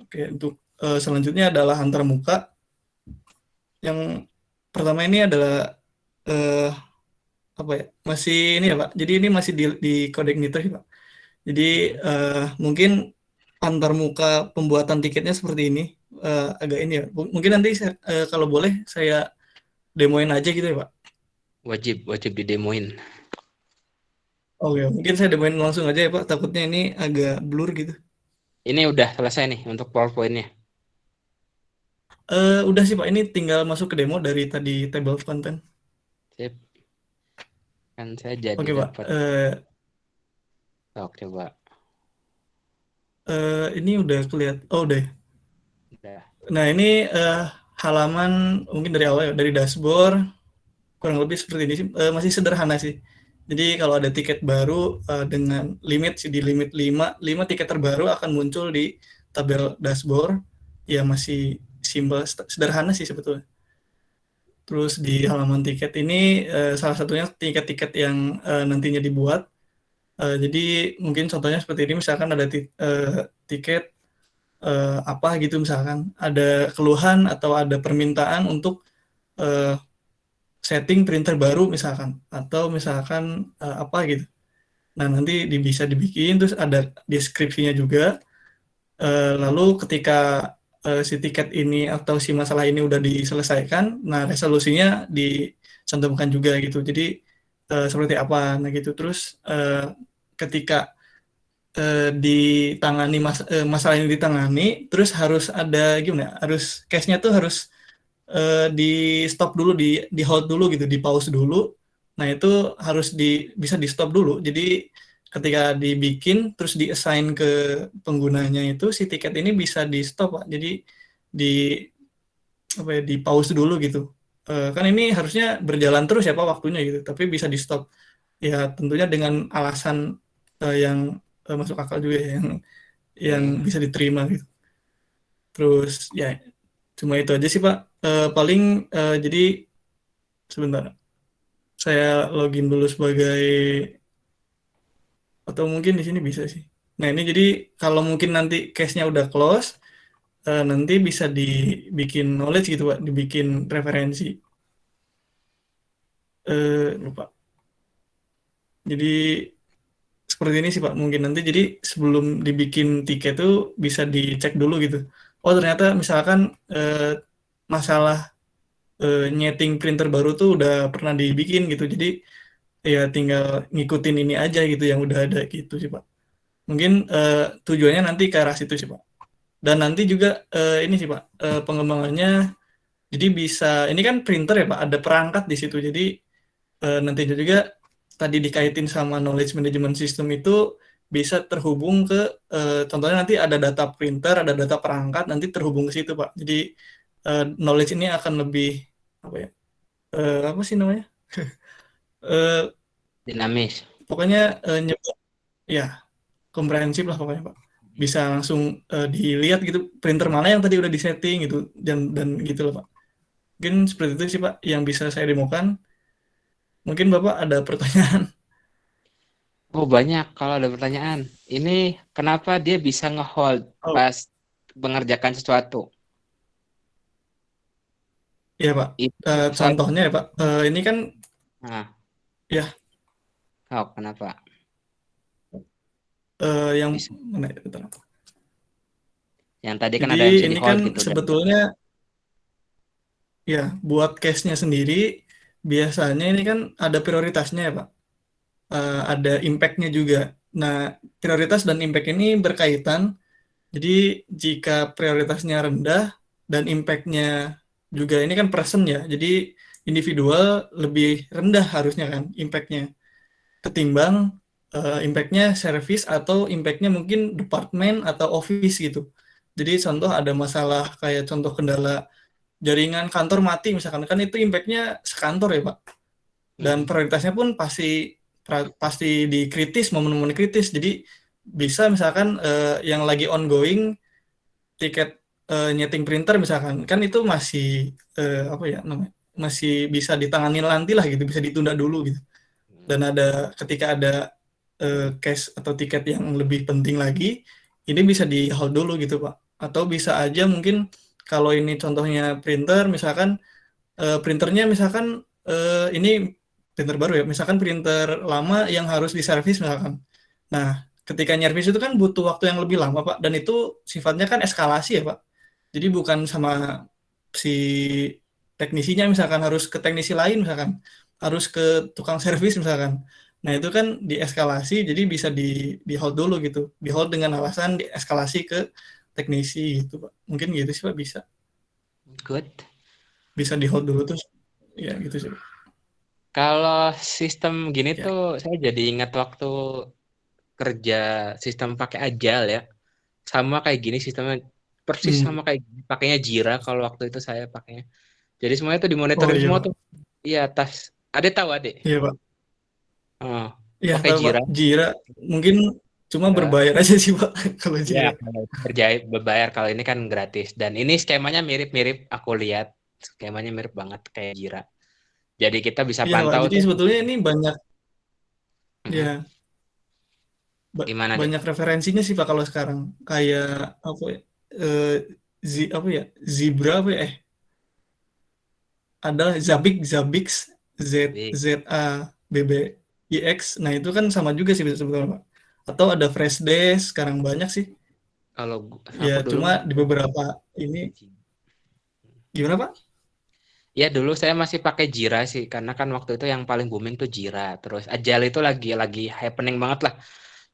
Oke, untuk selanjutnya adalah antarmuka. Yang pertama ini adalah masih ini ya Pak. Jadi ini masih di Codeignitor ya Pak. Jadi mungkin antarmuka pembuatan tiketnya seperti ini, agak ini ya. Mungkin nanti kalau boleh saya demoin aja gitu ya Pak. Wajib didemoin. Oke, mungkin saya demoin langsung aja ya Pak. Takutnya ini agak blur gitu. Ini udah selesai nih untuk PowerPoint-nya. Udah sih Pak. Ini tinggal masuk ke demo dari tadi table of content. Sip. Kan saya jadi dapat. Coba. Ini udah kelihatan. Oh udah. Nah ini halaman mungkin dari awal ya, dari dashboard kurang lebih seperti ini sih. Masih sederhana sih. Jadi kalau ada tiket baru dengan limit di limit 5 tiket terbaru akan muncul di tabel dashboard. Ya masih simpel, sederhana sih sebetulnya. Terus di halaman tiket ini salah satunya tiket-tiket yang nantinya dibuat. Jadi mungkin contohnya seperti ini, misalkan ada tiket apa gitu, misalkan ada keluhan atau ada permintaan untuk setting printer baru misalkan, atau misalkan apa gitu. Nah nanti bisa dibikin, terus ada deskripsinya juga. Lalu ketika si tiket ini atau si masalah ini udah diselesaikan, nah resolusinya dicantumkan juga gitu. Jadi seperti apa, nah gitu. Terus ketika ditangani masalah ini ditangani, terus harus ada gimana? Harus case-nya tuh harus di stop dulu, di hold dulu gitu, di pause dulu. Nah itu harus bisa di stop dulu. Jadi ketika dibikin terus di assign ke penggunanya itu, si tiket ini bisa di stop Pak. Jadi di pause dulu gitu. Kan ini harusnya berjalan terus ya Pak waktunya gitu, tapi bisa di stop. Ya tentunya dengan alasan yang masuk akal juga ya, yang bisa diterima gitu. Terus ya cuma itu aja sih Pak. Paling jadi sebentar. saya login dulu sebagai, atau mungkin di sini bisa sih. Nah, ini jadi kalau mungkin nanti case-nya udah close, nanti bisa dibikin knowledge gitu, Pak, dibikin referensi. Lupa. Jadi seperti ini sih Pak, mungkin nanti jadi sebelum dibikin tiket tuh bisa dicek dulu gitu. Oh ternyata misalkan masalah nyeting printer baru tuh udah pernah dibikin gitu, jadi ya tinggal ngikutin ini aja gitu yang udah ada gitu sih Pak. Mungkin tujuannya nanti ke arah situ sih Pak. Dan nanti juga ini sih Pak, pengembangannya jadi bisa, ini kan printer ya Pak, ada perangkat di situ, jadi nantinya juga tadi dikaitin sama knowledge management system itu bisa terhubung ke contohnya nanti ada data printer, ada data perangkat, nanti terhubung ke situ Pak. Jadi knowledge ini akan lebih apa ya? Apa sih namanya? Dinamis. Pokoknya ya komprehensif lah pokoknya Pak. Bisa langsung dilihat gitu printer mana yang tadi udah disetting gitu dan gitu loh Pak. Mungkin seperti itu sih Pak yang bisa saya demokan. Mungkin Bapak ada pertanyaan. Oh banyak kalau ada pertanyaan. Ini kenapa dia bisa nge-hold Oh. pas mengerjakan sesuatu? Iya Pak. Contohnya ya Pak, ini kan Nah. Ya. Oh kenapa? Yang mana? Yang tadi kan Jadi ada yang bisa ini di-hold kan gitu. sebetulnya ya buat case-nya sendiri biasanya ini kan ada prioritasnya ya Pak. Ada impact-nya juga. Nah, prioritas dan impact ini berkaitan. Jadi jika prioritasnya rendah dan impact-nya juga ini kan person ya. Jadi individual lebih rendah harusnya kan impact-nya ketimbang impact-nya service atau impact-nya mungkin departemen atau office gitu. Jadi contoh ada masalah kayak contoh kendala jaringan kantor mati misalkan, kan itu impact-nya sekantor ya Pak. Dan prioritasnya pun pasti di kritis, momen-momen kritis. Jadi bisa misalkan yang lagi ongoing tiket nyeting printer misalkan, kan itu masih apa ya namanya, masih bisa ditangani nanti lah gitu, bisa ditunda dulu gitu. Dan ada ketika ada case atau tiket yang lebih penting lagi, ini bisa di hold dulu gitu Pak. Atau bisa aja mungkin kalau ini contohnya printer misalkan printernya misalkan ini printer baru ya, misalkan printer lama yang harus diservis misalkan. Nah, ketika nyervis itu kan butuh waktu yang lebih lama Pak, dan itu sifatnya kan eskalasi ya Pak. Jadi bukan sama si teknisinya misalkan harus ke teknisi lain misalkan, harus ke tukang servis misalkan. Nah, itu kan dieskalasi, jadi bisa di hold dulu gitu. Di hold dengan alasan dieskalasi ke teknisi gitu Pak. Mungkin gitu sih Pak, bisa. Good. Bisa di hold dulu terus ya gitu sih. Kalau sistem gini Ya. tuh saya jadi ingat waktu kerja sistem pakai Agile ya. Sama kayak gini sistemnya persis sama kayak gini. Pakainya Jira kalau waktu itu saya pakainya. Jadi semuanya tuh dimonitorin Oh, iya, semua Pak. tuh. Iya, tas. Adek tahu Adek? Iya Pak. Oh, Iya pakai tahu Pak. Jira. Jira mungkin cuma berbayar aja sih Pak kalau Ya, Jira. kalau berjahit berbayar, kalau ini kan gratis. Dan ini skemanya mirip-mirip, aku lihat skemanya mirip banget kayak Jira. Jadi kita bisa Iya Pak. pantau Jadi tuh. sebetulnya ini banyak ya Gimana banyak referensinya sih Pak kalau sekarang. Kayak apa ya? Apa ya? Zebra apa ya? Ada Zabbix Z Z A B B I X. Nah, itu kan sama juga sih sebetulnya Pak. Atau ada Freshdesk, sekarang banyak sih. Kalau Ya, aku dulu cuma di beberapa ini gimana Pak? ya dulu saya masih pakai Jira sih, karena kan waktu itu yang paling booming tuh Jira. Terus Agile itu lagi happening banget lah.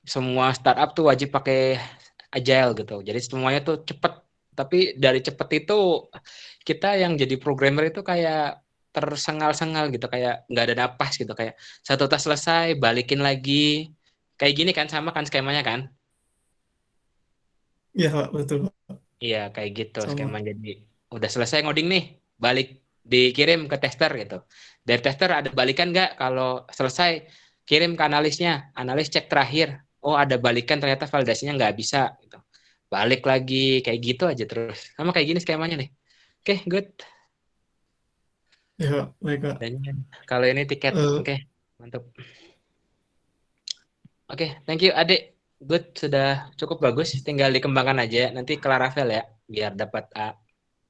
Semua startup tuh wajib pakai Agile gitu. Jadi semuanya tuh cepet. Tapi dari cepet itu kita yang jadi programmer itu kayak tersengal-sengal gitu, kayak nggak ada napas gitu, kayak satu tas selesai balikin lagi. Kayak gini kan, sama kan skemanya kan? Iya Pak, betul Pak. Iya, kayak gitu Sama. skema. Jadi udah selesai ngoding nih, balik dikirim ke tester gitu. Dari tester ada balikan nggak? Kalau selesai, kirim ke analisnya. Analis cek terakhir. Oh, ada balikan, ternyata validasinya nggak bisa gitu. Balik lagi, kayak gitu aja terus. Sama kayak gini skemanya nih. Oke, good. Ya, baik Pak. Dan kalau ini tiket, Eh, oke, mantap. Oke, thank you adik. Good, sudah cukup bagus. Tinggal dikembangkan aja. Nanti ke Laravel ya, biar dapat A.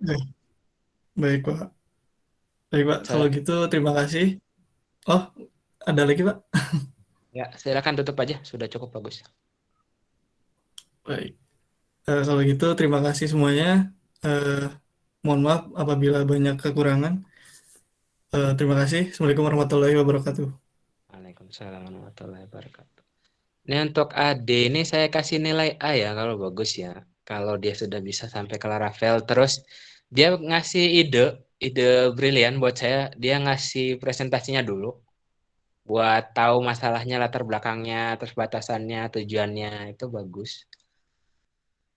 eh, baik Pak. Baik Pak, kalau Salah. gitu terima kasih. Oh, ada lagi Pak? Ya, silakan tutup aja. Sudah cukup bagus. Baik. Kalau gitu terima kasih semuanya. Eh, Mohon maaf apabila banyak kekurangan. Terima kasih. Assalamualaikum warahmatullahi wabarakatuh. Waalaikumsalam warahmatullahi wabarakatuh. Ini untuk AD ini saya kasih nilai A ya kalau bagus ya. Kalau dia sudah bisa sampai ke Laravel. Terus dia ngasih ide brilian buat saya. Dia ngasih presentasinya dulu. Buat tahu masalahnya, latar belakangnya, terus batasannya, tujuannya. Itu bagus.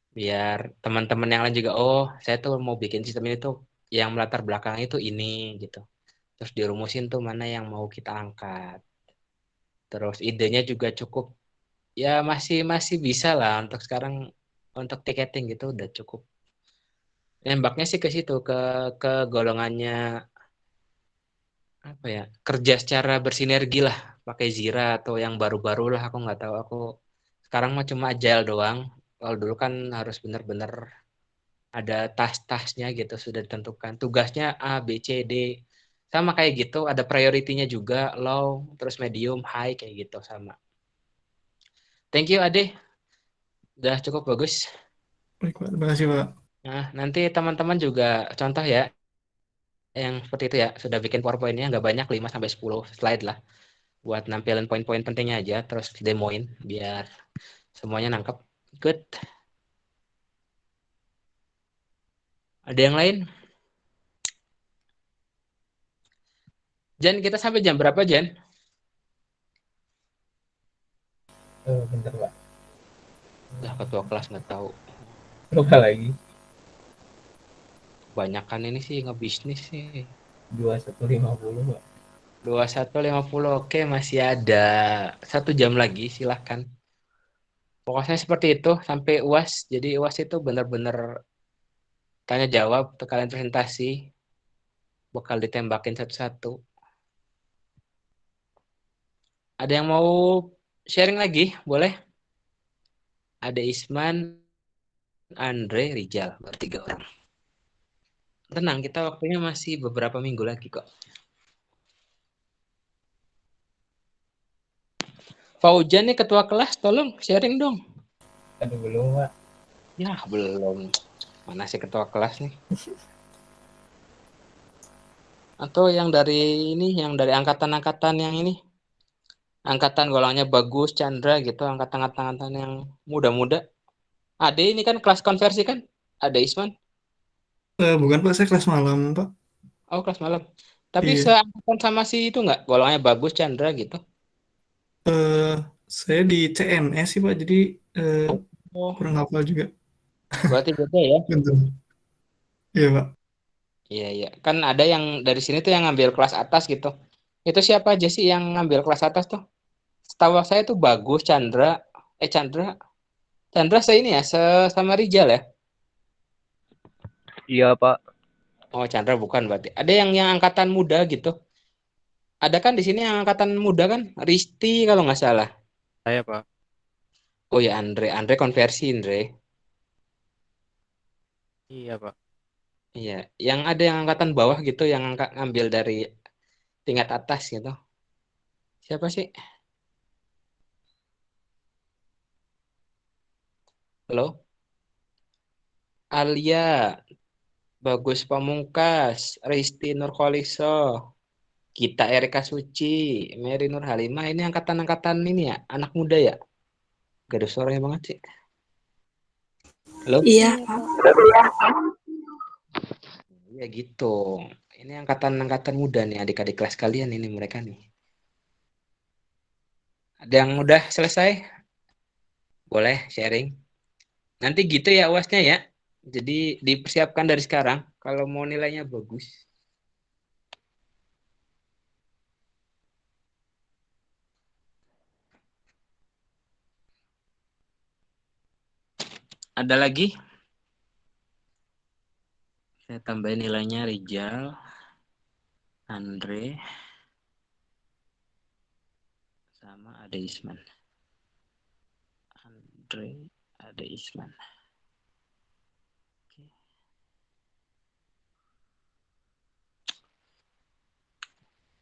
Biar teman-teman yang lain juga, oh saya tuh mau bikin sistem ini tuh yang melatar belakangnya itu ini gitu. Terus dirumusin tuh mana yang mau kita angkat. Terus idenya juga cukup, ya masih masih bisa lah untuk sekarang, untuk tiketing gitu udah cukup. Nembaknya sih ke situ, ke golongannya apa ya, kerja secara bersinergi lah, pakai Jira atau yang baru-baru lah, aku nggak tahu. Aku sekarang mah cuma agile doang. Kalau dulu kan harus bener-bener ada tas-tasnya gitu, sudah ditentukan tugasnya A B C D, sama kayak gitu, ada prioritinya juga, low terus medium high kayak gitu sama. Thank you Ade, udah cukup bagus. Baik Pak, terima kasih Pak. Nah nanti teman-teman juga contoh ya yang seperti itu ya, sudah bikin PowerPoint-nya nggak banyak, 5 sampai 10 slide lah, buat nampilin poin-poin pentingnya aja, terus demoin biar semuanya nangkep. Good. Ada yang lain? Jan, kita sampai jam berapa Jan? Bentar Pak. Udah ketua kelas nggak tahu. Berapa lagi? Kebanyakan ini sih ngebisnis sih. 21.50 Pak. 21.50, oke, masih ada 1 jam lagi, silahkan. Pokoknya seperti itu sampai UAS. Jadi UAS itu benar-benar tanya jawab, kalian presentasi, bakal ditembakin satu-satu. Ada yang mau sharing lagi? Boleh? Ada Isman, Andre, Rijal, bertiga orang. Tenang, kita waktunya masih beberapa minggu lagi kok. Faujan nih ketua kelas, tolong sharing dong. Aduh belum Pak. Ya, belum. Mana sih ketua kelas nih? Atau yang dari ini, yang dari angkatan-angkatan yang ini. Angkatan golongannya bagus, Chandra gitu, angkatan-angkatan yang muda-muda. Ade ini kan kelas konversi kan? Ada Isman. Bukan Pak, saya kelas malam Pak. Oh, kelas malam. Tapi Iya. seangkatan sama si itu nggak? Golongannya bagus, Chandra gitu. Eh, saya di CNS sih Pak, jadi Oh, kurang hafal juga. berarti beda ya? Bentar. Iya Pak. Iya, iya. Kan ada yang dari sini tuh yang ngambil kelas atas gitu. Itu siapa aja sih yang ngambil kelas atas tuh? Setahu saya tuh bagus, Chandra. Chandra. Chandra ini ya, sama Rijal ya? Iya, Pak. Oh, Chandra bukan berarti. Ada yang angkatan muda gitu. Ada kan di sini yang angkatan muda kan? Risti kalau nggak salah. Saya, Pak. Oh ya, Andre konversi, Andre. Iya, Pak. Iya, yang ada yang angkatan bawah gitu, yang ngambil dari tingkat atas gitu. Siapa sih? Halo? Alia, Bagus Pamungkas, Risti Nurkholiso, Gita Erika Suci, Mary Nur Halimah. Ini angkatan-angkatan ini ya, anak muda ya? Gak ada suaranya banget sih. Halo? Iya, Ya gitu. Ini angkatan-angkatan muda nih, adik-adik kelas kalian ini mereka nih. Ada yang udah selesai? Boleh sharing. Nanti gitu ya UASnya ya. Jadi dipersiapkan dari sekarang kalau mau nilainya bagus. Ada lagi? Saya tambahin nilainya Rijal. Andre sama Ade Isman. Andre Ade Isman. Oke.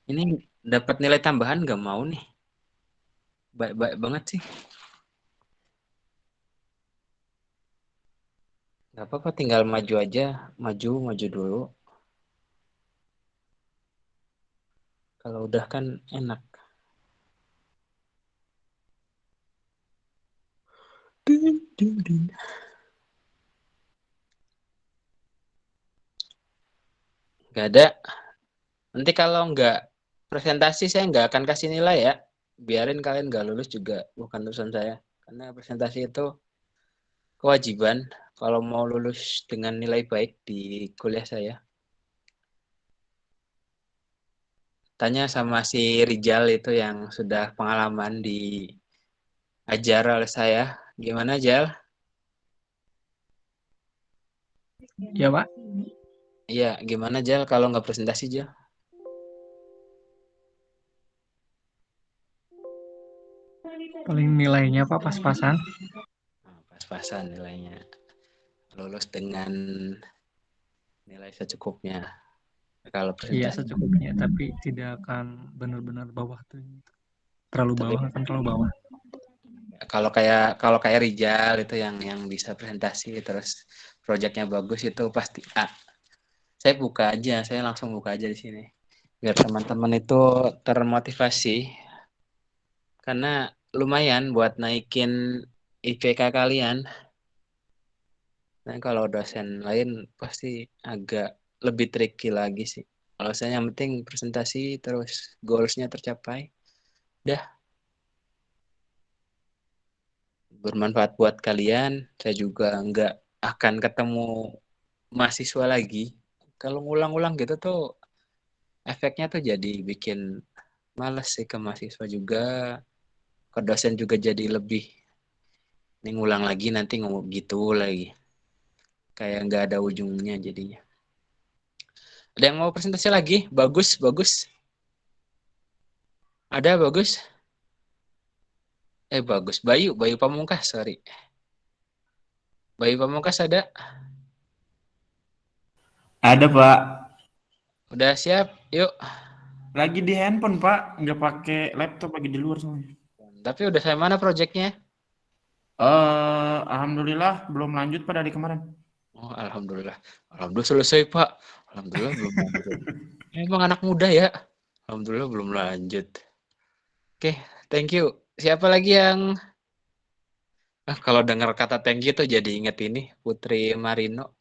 Ini dapat nilai tambahan nggak mau nih? Baik-baik banget sih. Nggak apa-apa, tinggal maju aja. Maju dulu. Kalau udah kan enak. Nggak ada. Nanti kalau nggak presentasi saya nggak akan kasih nilai ya. Biarin kalian nggak lulus juga bukan urusan saya. Karena presentasi itu kewajiban kalau mau lulus dengan nilai baik di kuliah saya. Tanya sama si Rijal itu yang sudah pengalaman diajar oleh saya. Gimana, Jal? Ya, Pak. Iya, gimana, Jal, kalau nggak presentasi, Jal? Paling nilainya Pak pas-pasan. Nah, pas-pasan nilainya. Lulus dengan nilai secukupnya. Kalau Iya, presentasi. secukupnya, tapi tidak akan benar-benar bawah tuh. Terlalu bawah akan terlalu bawah. Kalau kayak Rijal itu yang bisa presentasi terus proyeknya bagus itu pasti A. Saya langsung buka aja di sini. Biar teman-teman itu termotivasi. Karena lumayan buat naikin IPK kalian. Nah, kalau dosen lain pasti agak lebih tricky lagi sih. Kalau saya yang penting presentasi terus goals-nya tercapai. Udah bermanfaat buat kalian. Saya juga nggak akan ketemu mahasiswa lagi. Kalau ngulang-ulang gitu tuh efeknya tuh jadi bikin males sih ke mahasiswa juga. Ke dosen juga jadi lebih ini ngulang lagi nanti ngomong gitu lagi. Kayak nggak ada ujungnya jadinya. Ada yang mau presentasi lagi? Bagus, bagus. Ada bagus? Bagus. Bayu Pamungkas, sorry. Bayu Pamungkas ada? Ada, Pak. Udah siap? Yuk. Lagi di handphone, Pak. Nggak pakai laptop, lagi di luar semuanya. Tapi udah saya mana proyeknya? Alhamdulillah belum lanjut, Pak, dari kemarin. Oh, alhamdulillah. Alhamdulillah selesai, Pak. Alhamdulillah belum lanjut. Emang anak muda ya? Alhamdulillah belum lanjut. Oke, thank you. Siapa lagi yang kalau dengar kata thank you tuh jadi inget ini Putri Marino.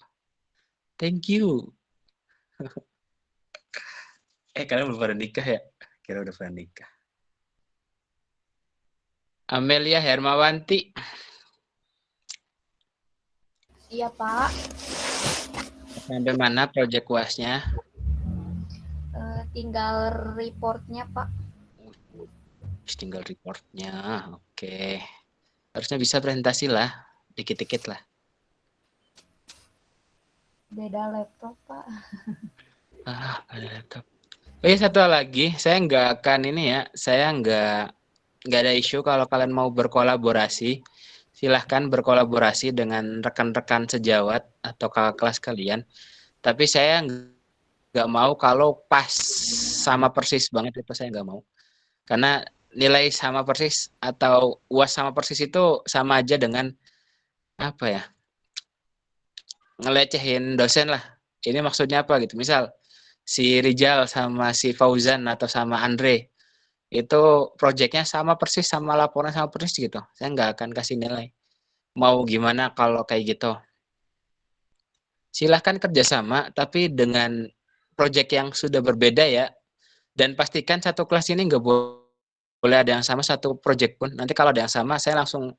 Thank you. Kalian belum pada nikah ya? Kira udah pada nikah. Amelia Hermawanti. Iya, Pak. Sampai mana proyek UAS-nya? Tinggal reportnya, Pak. Tinggal reportnya. Oke. Harusnya bisa presentasi lah. Dikit-dikit lah. Beda laptop, Pak. Ada laptop. Oh iya, satu lagi. Saya nggak akan ini ya. Saya nggak ada isu kalau kalian mau berkolaborasi. Silahkan berkolaborasi dengan rekan-rekan sejawat atau kakak kelas kalian. Tapi saya nggak mau kalau pas sama persis banget itu saya nggak mau. Karena nilai sama persis atau UAS sama persis itu sama aja dengan apa ya? Ngelecehin dosen lah. Ini maksudnya apa gitu. Misal si Rijal sama si Fauzan atau sama Andre itu proyeknya sama persis, sama laporan sama persis gitu. Saya nggak akan kasih nilai. Mau gimana kalau kayak gitu? Silahkan kerjasama, tapi dengan proyek yang sudah berbeda ya. Dan pastikan satu kelas ini nggak boleh ada yang sama satu proyek pun. Nanti kalau ada yang sama, saya langsung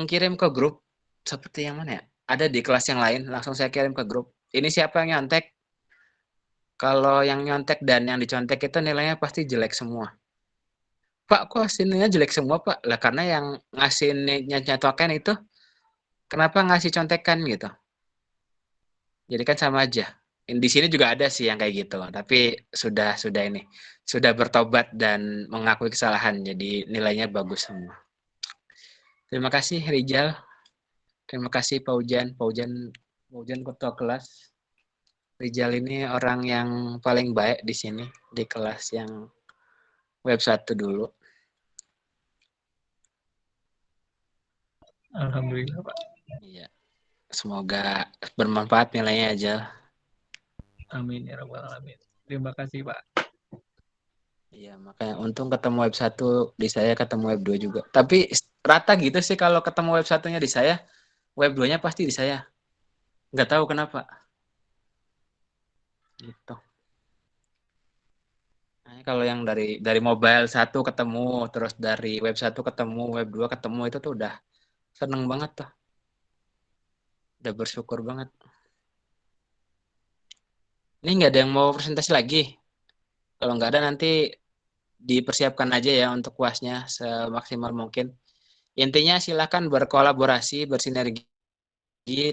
kirim ke grup. Seperti yang mana ya? Ada di kelas yang lain, langsung saya kirim ke grup. Ini siapa yang nyontek? Kalau yang nyontek dan yang dicontek itu nilainya pasti jelek semua. Pak, kok hasilnya jelek semua, Pak? Lah karena yang ngasih nyontokan itu kenapa ngasih contekan gitu? Jadi kan sama aja. Di sini juga ada sih yang kayak gitu, tapi sudah bertobat dan mengakui kesalahan, jadi nilainya bagus semua. Terima kasih Rijal, terima kasih Pak Ujan ketua kelas. Rijal ini orang yang paling baik di sini, di kelas yang web 1 dulu. Alhamdulillah Pak. Iya. Semoga bermanfaat nilainya aja. Amin ya rabbal alamin. Terima kasih Pak. Iya, makanya untung ketemu web 1 di saya, ketemu web 2 juga. Tapi rata gitu sih kalau ketemu web 1-nya di saya, web 2-nya pasti di saya. Nggak tahu kenapa. Gitu. Nah, kalau yang dari mobile 1 ketemu, terus dari web 1 ketemu, web 2 ketemu, itu tuh udah seneng banget tuh. Udah bersyukur banget. Ini nggak ada yang mau presentasi lagi. Kalau nggak ada nanti dipersiapkan aja ya untuk UASnya semaksimal mungkin. Intinya silakan berkolaborasi, bersinergi.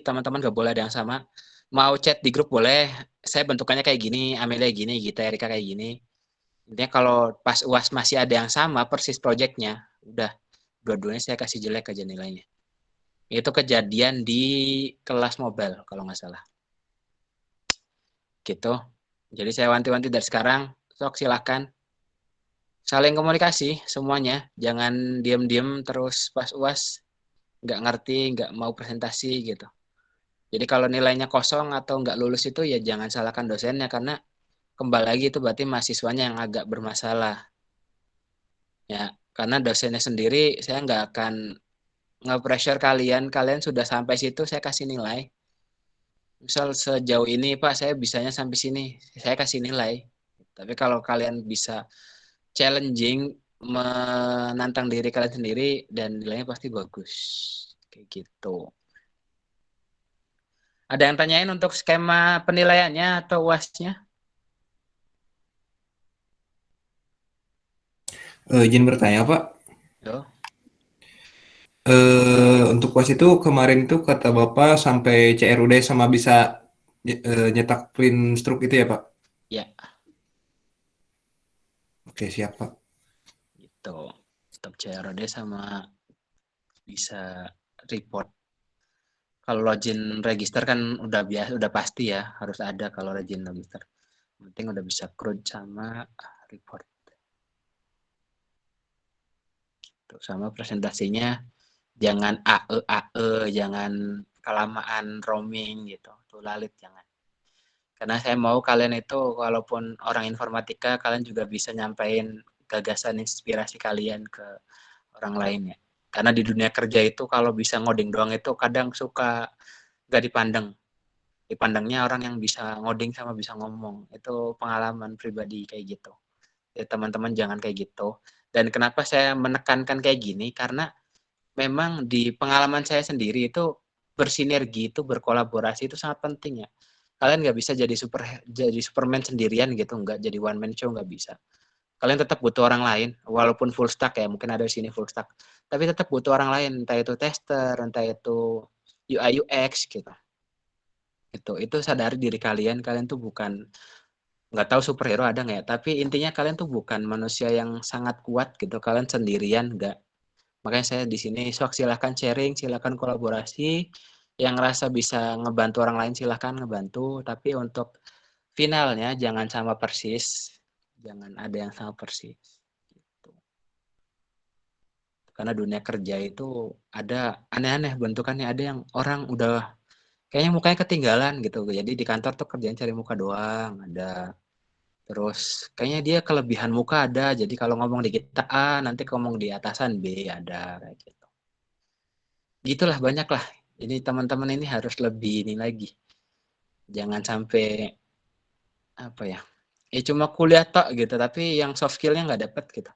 Teman-teman nggak boleh ada yang sama. Mau chat di grup boleh. Saya bentukannya kayak gini, Amelia gini, Gita, Erika kayak gini. Intinya kalau pas UAS masih ada yang sama persis projectnya, udah dua-duanya saya kasih jelek aja nilainya. Itu kejadian di kelas mobile kalau nggak salah. Gitu. Jadi saya wanti-wanti dari sekarang, sok silakan saling komunikasi semuanya, jangan diam-diam terus pas UAS nggak ngerti, nggak mau presentasi gitu. Jadi kalau nilainya kosong atau nggak lulus itu ya jangan salahkan dosennya, karena kembali lagi itu berarti mahasiswanya yang agak bermasalah. Ya, karena dosennya sendiri saya nggak akan nge-pressure kalian sudah sampai situ saya kasih nilai. Misal sejauh ini Pak saya bisanya sampai sini, saya kasih nilai. Tapi kalau kalian bisa challenging, menantang diri kalian sendiri, dan nilainya pasti bagus. Kayak gitu. Ada yang tanyain untuk skema penilaiannya atau UASnya? Izin bertanya, Pak. Yo. Untuk UAS itu kemarin itu kata Bapak sampai CRUD sama bisa nyetak print stroke itu ya, Pak? Ya. Oke, siap, Pak. Gitu. Untuk CROD sama bisa report. Kalau login register kan udah biasa, udah pasti ya harus ada kalau login register. Penting udah bisa CRUD sama report. Gitu. Sama presentasinya jangan AE, jangan kelamaan roaming gitu. Tuh lalit jangan. Karena saya mau kalian itu walaupun orang informatika, kalian juga bisa nyampein gagasan inspirasi kalian ke orang lain ya. Karena di dunia kerja itu kalau bisa ngoding doang itu kadang suka gak dipandang. Dipandangnya orang yang bisa ngoding sama bisa ngomong. Itu pengalaman pribadi kayak gitu. Ya, teman-teman jangan kayak gitu. Dan kenapa saya menekankan kayak gini? Karena memang di pengalaman saya sendiri itu bersinergi, itu berkolaborasi itu sangat penting ya. Kalian nggak bisa jadi Superman sendirian gitu, nggak jadi one man show, nggak bisa. Kalian tetap butuh orang lain, walaupun full stack ya, mungkin ada di sini full stack, tapi tetap butuh orang lain, entah itu tester, entah itu UI UX gitu. Itu sadari diri kalian tuh bukan, nggak tahu superhero ada nggak ya, tapi intinya kalian tuh bukan manusia yang sangat kuat gitu, kalian sendirian nggak. Makanya saya di sini sok silahkan sharing, silahkan kolaborasi, yang ngerasa bisa ngebantu orang lain silahkan ngebantu, tapi untuk finalnya jangan sama persis, jangan ada yang sama persis. Gitu. Karena dunia kerja itu ada aneh-aneh bentukannya, ada yang orang udah kayaknya mukanya ketinggalan gitu, jadi di kantor tuh kerjaan cari muka doang, ada. Terus kayaknya dia kelebihan muka ada, jadi kalau ngomong di kita A, nanti ngomong di atasan B, ada kayak gitu. Gitulah banyak lah. Ini teman-teman ini harus lebih ini lagi. Jangan sampai apa ya? Cuma kuliah tok gitu, tapi yang soft skill-nya nggak dapet gitu.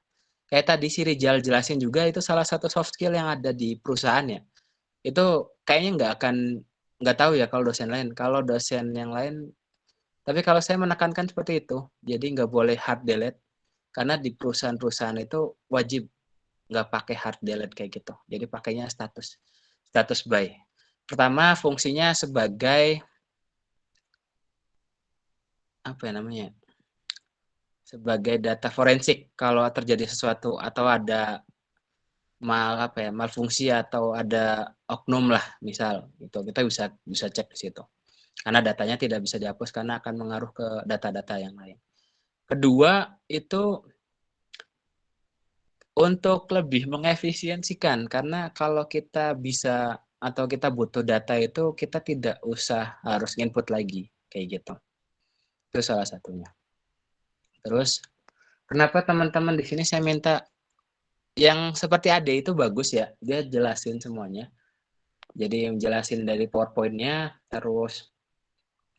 Kayak tadi si Rijal jelasin juga, itu salah satu soft skill yang ada di perusahaan ya. Itu kayaknya nggak tahu ya kalau dosen lain. Kalau dosen yang lain, tapi kalau saya menekankan seperti itu, jadi nggak boleh hard delete, karena di perusahaan-perusahaan itu wajib nggak pakai hard delete kayak gitu. Jadi pakainya status by. Pertama, fungsinya sebagai apa ya namanya? Sebagai data forensik kalau terjadi sesuatu atau ada malfungsi atau ada oknum lah misal gitu kita bisa cek di situ karena datanya tidak bisa dihapus karena akan mengaruh ke data-data yang lain. Kedua itu untuk lebih mengefisiensikan karena kalau kita bisa atau kita butuh data itu kita tidak usah harus input lagi kayak gitu. Itu salah satunya. Terus kenapa teman-teman di sini saya minta yang seperti Ade itu bagus ya, dia jelasin semuanya. Jadi yang jelasin dari PowerPoint-nya, terus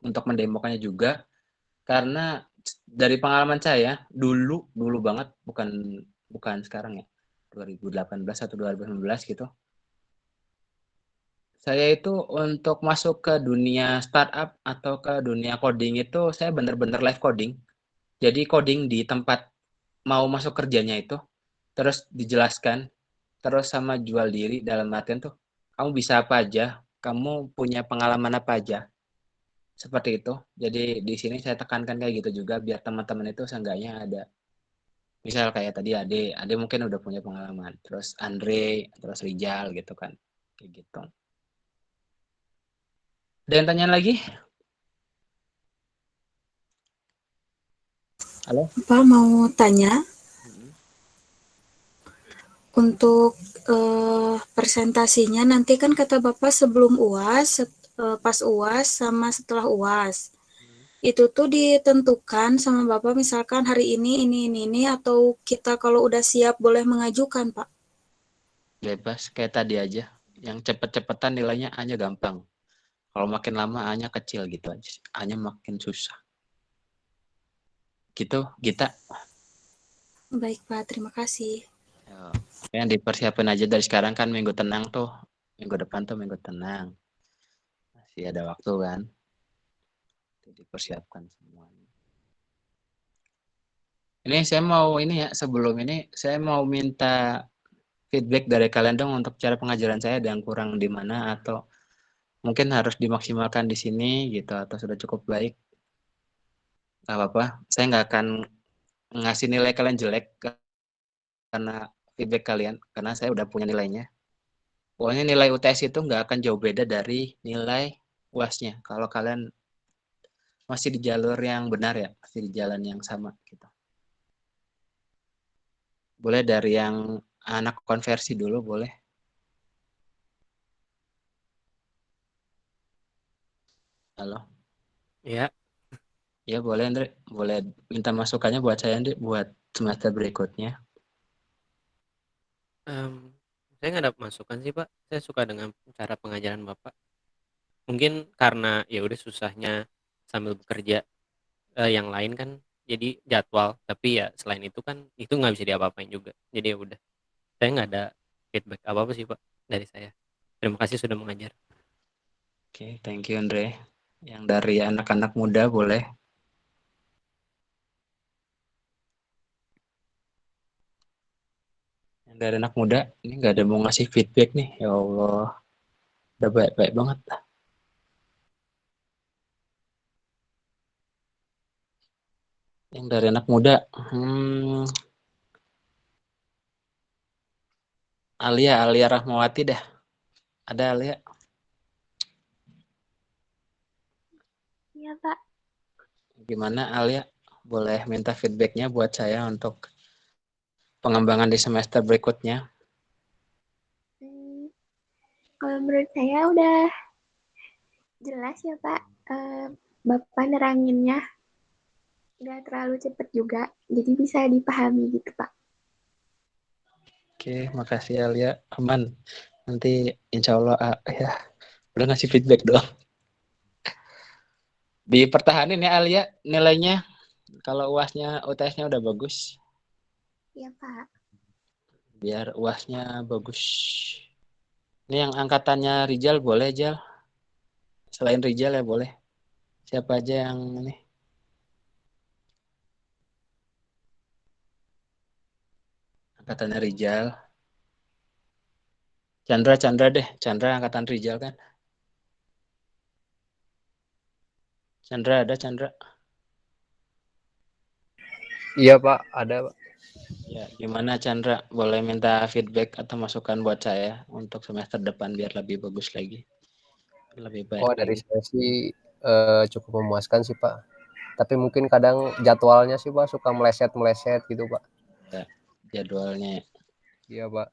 untuk mendemokannya juga. Karena dari pengalaman saya, dulu banget, bukan sekarang ya, 2018 atau 2019 gitu. Saya itu untuk masuk ke dunia startup atau ke dunia coding itu, saya benar-benar live coding. Jadi coding di tempat mau masuk kerjanya itu, terus dijelaskan, terus sama jual diri dalam artian tuh kamu bisa apa aja, kamu punya pengalaman apa aja, seperti itu. Jadi di sini saya tekankan kayak gitu juga biar teman-teman itu seenggaknya ada, misal kayak tadi Ade mungkin udah punya pengalaman, terus Andre, terus Rijal gitu kan, kayak gitu. Ada yang tanya lagi? Halo? Pak mau tanya untuk presentasinya nanti kan kata Bapak sebelum UAS, pas UAS sama setelah UAS. Itu tuh ditentukan sama Bapak misalkan hari ini atau kita kalau udah siap boleh mengajukan, Pak? Bebas kayak tadi aja. Yang cepet-cepetan nilainya A-nya gampang. Kalau makin lama A-nya kecil gitu aja. A-nya makin susah. Gitu, Gita. Baik, Pak. Terima kasih. Yang dipersiapin aja dari sekarang kan minggu tenang tuh. Minggu depan tuh minggu tenang. Masih ada waktu kan. Dipersiapkan semuanya. Ini saya mau sebelum ini saya mau minta feedback dari kalian dong untuk cara pengajaran saya ada yang kurang di mana atau mungkin harus dimaksimalkan di sini gitu atau sudah cukup baik. Gak apa-apa. Saya nggak akan ngasih nilai kalian jelek karena feedback kalian karena saya udah punya nilainya. Pokoknya nilai UTS itu nggak akan jauh beda dari nilai UAS-nya. Kalau kalian masih di jalur yang benar ya, masih di jalan yang sama gitu. Boleh dari yang anak konversi dulu boleh. Halo. Ya, Ya boleh Andre, boleh minta masukannya buat saya Andre buat semester berikutnya. saya nggak ada masukan sih Pak. Saya suka dengan cara pengajaran Bapak. Mungkin karena ya udah susahnya sambil bekerja yang lain kan jadi jadwal. Tapi ya selain itu kan itu nggak bisa diapa-apain juga. Jadi ya udah. Saya nggak ada feedback apa-apa sih Pak dari saya. Terima kasih sudah mengajar. Oke, thank you Andre. Yang dari anak-anak muda boleh. Yang dari anak muda, ini nggak ada mau ngasih feedback nih. Ya Allah, udah baik-baik banget. Yang dari anak muda, Alia Rahmawati dah. Ada Alia? Iya, Pak. Gimana Alia? Boleh minta feedbacknya buat saya untuk pengembangan di semester berikutnya. Kalau menurut saya udah jelas ya, Pak. Bapak neranginnya nggak terlalu cepat juga, jadi bisa dipahami gitu, Pak. Oke, makasih Alia. Aman. Nanti insya Allah ya udah ngasih feedback doang. Dipertahanin ya Alia nilainya. Kalau UAS-nya, UTS-nya udah bagus. Iya, Pak. Biar UAS-nya bagus. Ini yang angkatannya Rijal boleh, Jal? Selain Rijal ya boleh. Siapa aja yang ini? Angkatannya Rijal. Chandra deh. Chandra angkatan Rijal kan? Chandra ada Chandra. Iya Pak, ada Pak. Ya, gimana Chandra? Boleh minta feedback atau masukan buat saya untuk semester depan biar lebih bagus lagi, lebih baik Oh dari lagi. saya sih cukup memuaskan sih Pak. Tapi mungkin kadang jadwalnya sih Pak suka meleset-meleset gitu Pak. Ya, jadwalnya. Iya Pak.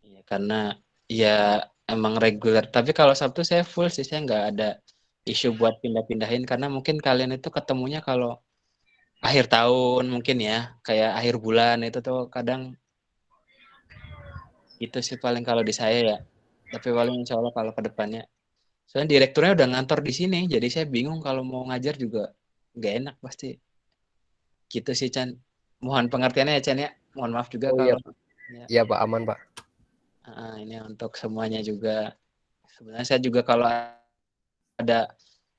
Ya, karena ya emang reguler. Tapi kalau Sabtu saya full sih, saya nggak ada isu buat pindah-pindahin karena mungkin kalian itu ketemunya kalau akhir tahun mungkin ya, kayak akhir bulan itu tuh kadang itu sih paling kalau di saya ya. Tapi paling insya Allah kalau ke depannya. Soalnya direkturnya udah ngantor di sini, jadi saya bingung kalau mau ngajar juga nggak enak pasti. Gitu sih Chan. Mohon pengertiannya ya Chan ya. Mohon maaf juga Oh iya kalau Pak. ya, Iya Pak, aman Pak. ini untuk semuanya juga. Sebenarnya saya juga kalau ada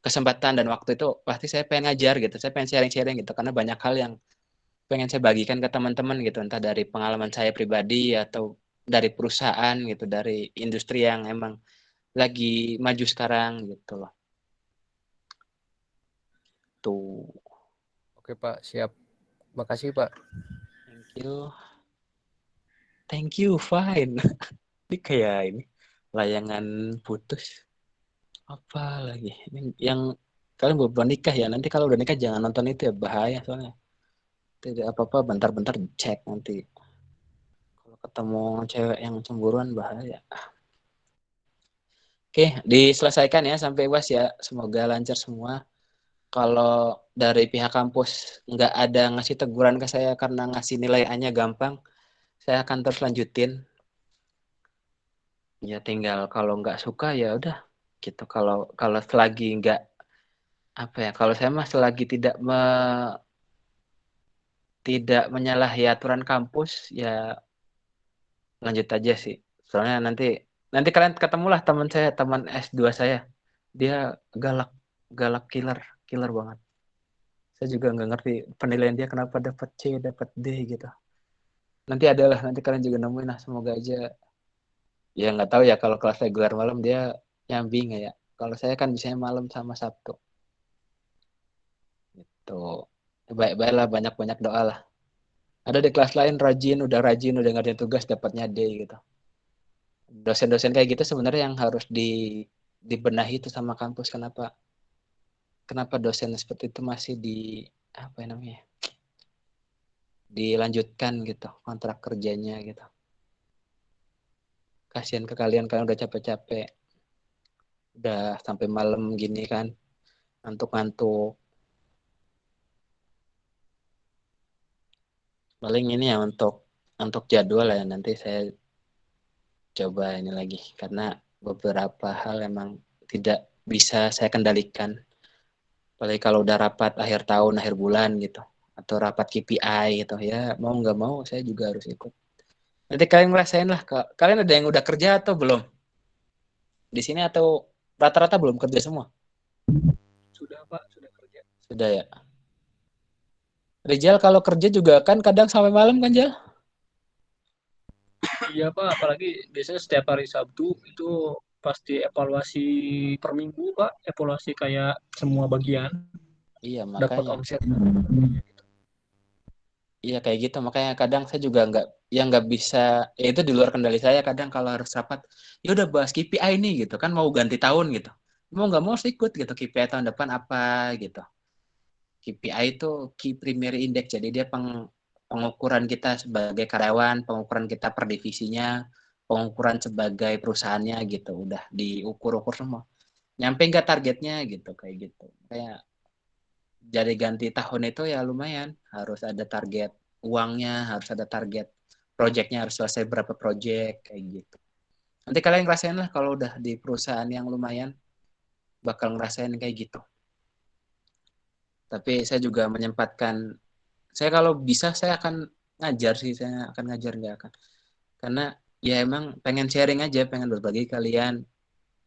kesempatan dan waktu itu pasti saya pengen ngajar gitu. Saya pengen sharing-sharing gitu karena banyak hal yang pengen saya bagikan ke teman-teman gitu, entah dari pengalaman saya pribadi atau dari perusahaan gitu, dari industri yang emang lagi maju sekarang gitu loh. Tuh. Oke Pak, siap. Makasih Pak. Thank you. Thank you, fine. Ini kayak ini layangan putus. Apa lagi? Ini yang kalian belum nikah ya? Nanti kalau udah nikah jangan nonton itu ya, bahaya soalnya. Tidak apa-apa, bentar-bentar cek nanti. Kalau ketemu cewek yang cemburuan bahaya. Oke, diselesaikan ya sampai UAS ya. Semoga lancar semua. Kalau dari pihak kampus nggak ada ngasih teguran ke saya karena ngasih nilai A-nya gampang, saya akan terus lanjutin. Ya tinggal kalau nggak suka ya udah gitu. Kalau selagi nggak apa ya, kalau saya mah selagi tidak menyalahi aturan kampus ya lanjut aja sih. Soalnya nanti kalian ketemulah teman saya, teman S2 saya. Dia galak, galak killer, killer banget. Saya juga nggak ngerti penilaian dia kenapa dapat C, dapat D gitu. Nanti kalian juga nemuin lah, semoga aja. Ya nggak tahu ya kalau kelas reguler malam dia nyambi nggak ya. Kalau saya kan biasanya malam sama Sabtu. Tuh. Baik-baiklah, banyak-banyak doa lah. Ada di kelas lain udah rajin, udah ngerjain tugas dapatnya D gitu. Dosen-dosen kayak gitu sebenarnya yang harus dibenahi itu sama kampus. Kenapa dosen seperti itu masih apa ya namanya, dilanjutkan gitu kontrak kerjanya gitu. Kasihan ke kalian udah capek-capek, udah sampai malam gini kan, ngantuk-ngantuk. Paling ini ya untuk jadwal ya, nanti saya coba ini lagi karena beberapa hal emang tidak bisa saya kendalikan. Apalagi kalau udah rapat akhir tahun, akhir bulan gitu, atau rapat KPI gitu ya, mau nggak mau saya juga harus ikut. Nanti kalian ngerasain lah, kalian ada yang udah kerja atau belum di sini, atau rata-rata belum kerja semua? Sudah Pak, sudah kerja. Sudah ya. Rizal kalau kerja juga kan kadang sampai malam kan, Jal? Iya Pak, apalagi biasanya setiap hari Sabtu itu pasti evaluasi per minggu Pak, evaluasi kayak semua bagian Iya, dapat makanya. omset. Iya kayak gitu, makanya kadang saya juga nggak bisa, ya itu di luar kendali saya. Kadang kalau harus rapat, ya udah bahas KPI nih gitu kan, mau ganti tahun gitu, mau nggak mau harus ikut gitu. KPI tahun depan apa gitu. KPI itu Key Primary Index, jadi dia pengukuran kita sebagai karyawan, pengukuran kita per divisinya, pengukuran sebagai perusahaannya gitu, udah diukur-ukur semua. Nyampe nggak targetnya gitu, kayak gitu. Kayak jadi ganti tahun itu ya lumayan, harus ada target uangnya, harus ada target projectnya, harus selesai berapa project kayak gitu. Nanti kalian ngerasain lah kalau udah di perusahaan yang lumayan, bakal ngerasain kayak gitu. Tapi saya juga menyempatkan, saya kalau bisa saya akan ngajar sih, saya akan ngajar, nggak akan. Karena ya emang pengen sharing aja, pengen berbagi kalian.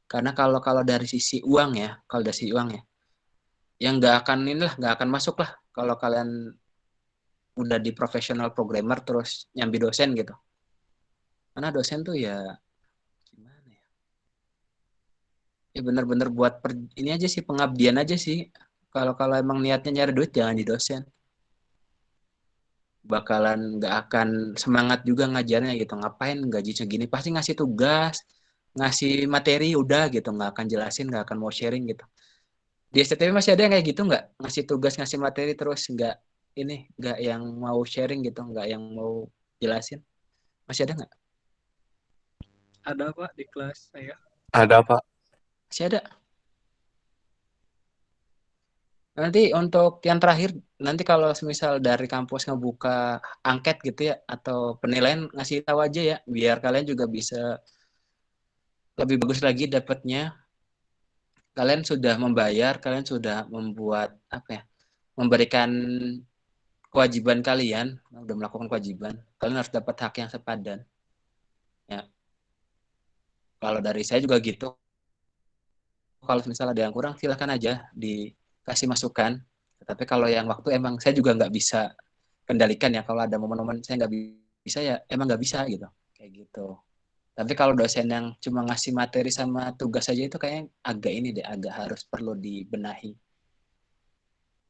Karena kalau dari sisi uang ya, kalau dari sisi uang ya, yang nggak akan masuk lah kalau kalian udah di professional programmer terus nyambi dosen gitu. Karena dosen tuh ya gimana ya? Ya benar-benar buat ini aja sih, pengabdian aja sih. Kalau emang niatnya nyari duit jangan di dosen. bakalan nggak akan semangat juga ngajarnya gitu. Ngapain gaji segini? Pasti ngasih tugas, ngasih materi udah gitu, nggak akan jelasin, nggak akan mau sharing gitu. Di STTP masih ada yang kayak gitu nggak? Ngasih tugas, ngasih materi terus nggak yang mau sharing gitu, nggak yang mau jelasin. Masih ada nggak? Ada Pak di kelas saya. Ada, Pak. Masih ada. Nanti untuk yang terakhir, nanti kalau misal dari kampus ngebuka angket gitu ya, atau penilaian ngasih tahu aja ya, biar kalian juga bisa lebih bagus lagi dapatnya. Kalian sudah membayar, kalian sudah membuat apa ya, memberikan kewajiban kalian, udah melakukan kewajiban, kalian harus dapat hak yang sepadan. Ya, kalau dari saya juga gitu. Kalau misal ada yang kurang, silahkan aja dikasih masukan. Tapi kalau yang waktu emang saya juga nggak bisa kendalikan ya. Kalau ada momen-momen saya nggak bisa ya emang nggak bisa gitu. Kayak gitu. Tapi kalau dosen yang cuma ngasih materi sama tugas saja itu kayaknya agak ini deh, agak harus perlu dibenahi.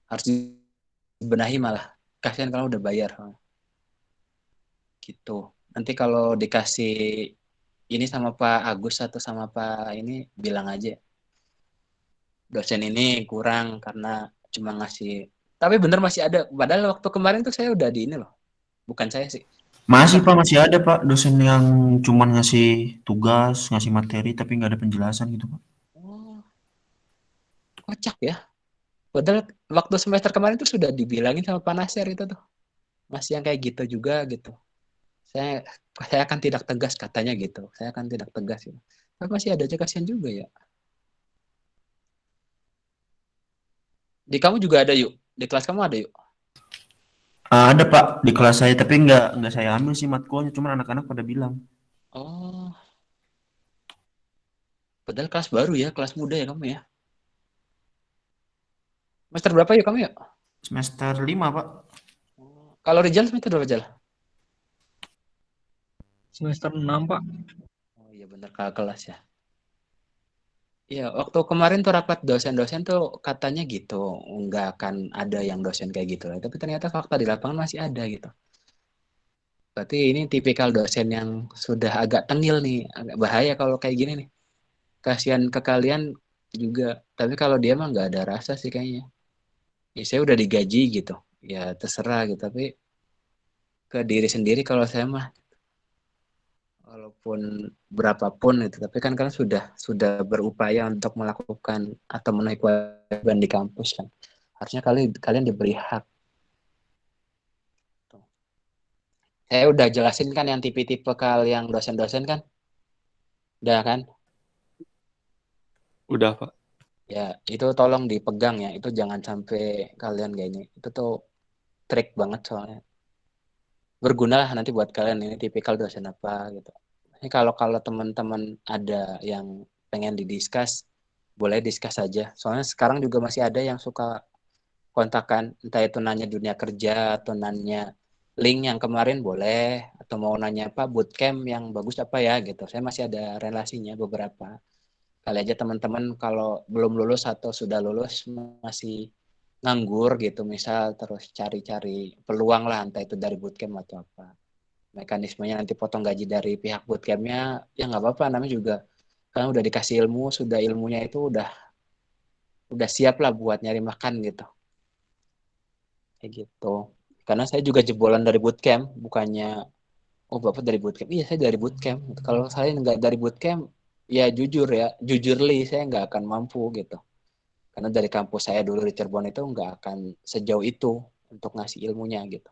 Harus dibenahi malah. Kasihan kalau udah bayar. Gitu. Nanti kalau dikasih ini sama Pak Agus atau sama Pak ini bilang aja dosen ini kurang karena cuma ngasih. Tapi bener masih ada. Padahal waktu kemarin tuh saya udah di ini loh. Bukan saya sih. Masih Apa? Pak, masih ada Pak dosen yang cuman ngasih tugas, ngasih materi tapi nggak ada penjelasan gitu Pak. Oh, kocak ya. Padahal waktu semester kemarin tuh sudah dibilangin sama Pak Nasir itu tuh. Masih yang kayak gitu juga gitu. Saya saya akan tidak tegas katanya gitu. Saya akan tidak tegas gitu. Tapi masih ada aja, kasihan juga ya. Di kamu juga ada yuk. Di kelas kamu ada yuk. Ada Pak di kelas saya tapi nggak saya ambil sih matkulnya, cuman anak-anak pada bilang. Oh, padahal kelas baru ya, kelas muda ya kamu ya. Semester berapa yuk kamu yuk? Semester 5 Pak. Kalau Rizal semester berapa Rizal? Semester 6 Pak. Oh iya benar kakak kelas ya. Iya, waktu kemarin tuh rapat dosen-dosen tuh katanya gitu, nggak akan ada yang dosen kayak gitu lah. Tapi ternyata fakta di lapangan masih ada gitu. Berarti ini tipikal dosen yang sudah agak tengil nih, agak bahaya kalau kayak gini nih. Kasihan ke kalian juga. Tapi kalau dia mah nggak ada rasa sih kayaknya. Ya saya udah digaji gitu, ya terserah gitu. Tapi ke diri sendiri kalau saya mah walaupun berapapun itu, tapi kan kalian sudah berupaya untuk melakukan atau memenuhi kewajiban di kampus kan, harusnya kalian diberi hak. Saya udah jelasin kan yang tipe-tipe yang dosen-dosen kan, udah kan? Udah, Pak. Ya itu tolong dipegang ya, itu jangan sampai kalian kayak ini. Itu tuh trik banget soalnya, berguna lah nanti buat kalian ini tipikal dosen apa gitu. Ini kalau teman-teman ada yang pengen didiskus, boleh diskus aja. Soalnya sekarang juga masih ada yang suka kontakkan, entah itu nanya dunia kerja atau nanya link yang kemarin boleh, atau mau nanya apa bootcamp yang bagus apa ya gitu. Saya masih ada relasinya beberapa. Kali aja teman-teman kalau belum lulus atau sudah lulus masih nganggur gitu misal, terus cari-cari peluang lah entah itu dari bootcamp atau apa. Mekanismenya nanti potong gaji dari pihak bootcampnya ya nggak apa-apa, namanya juga kan udah dikasih ilmu, sudah ilmunya itu udah siap lah buat nyari makan gitu, kayak gitu. Karena saya juga jebolan dari bootcamp, bukannya oh bapak dari bootcamp, iya saya dari bootcamp. Kalau saya nggak dari bootcamp ya jujur saya nggak akan mampu gitu, karena dari kampus saya dulu di Cirebon itu nggak akan sejauh itu untuk ngasih ilmunya gitu.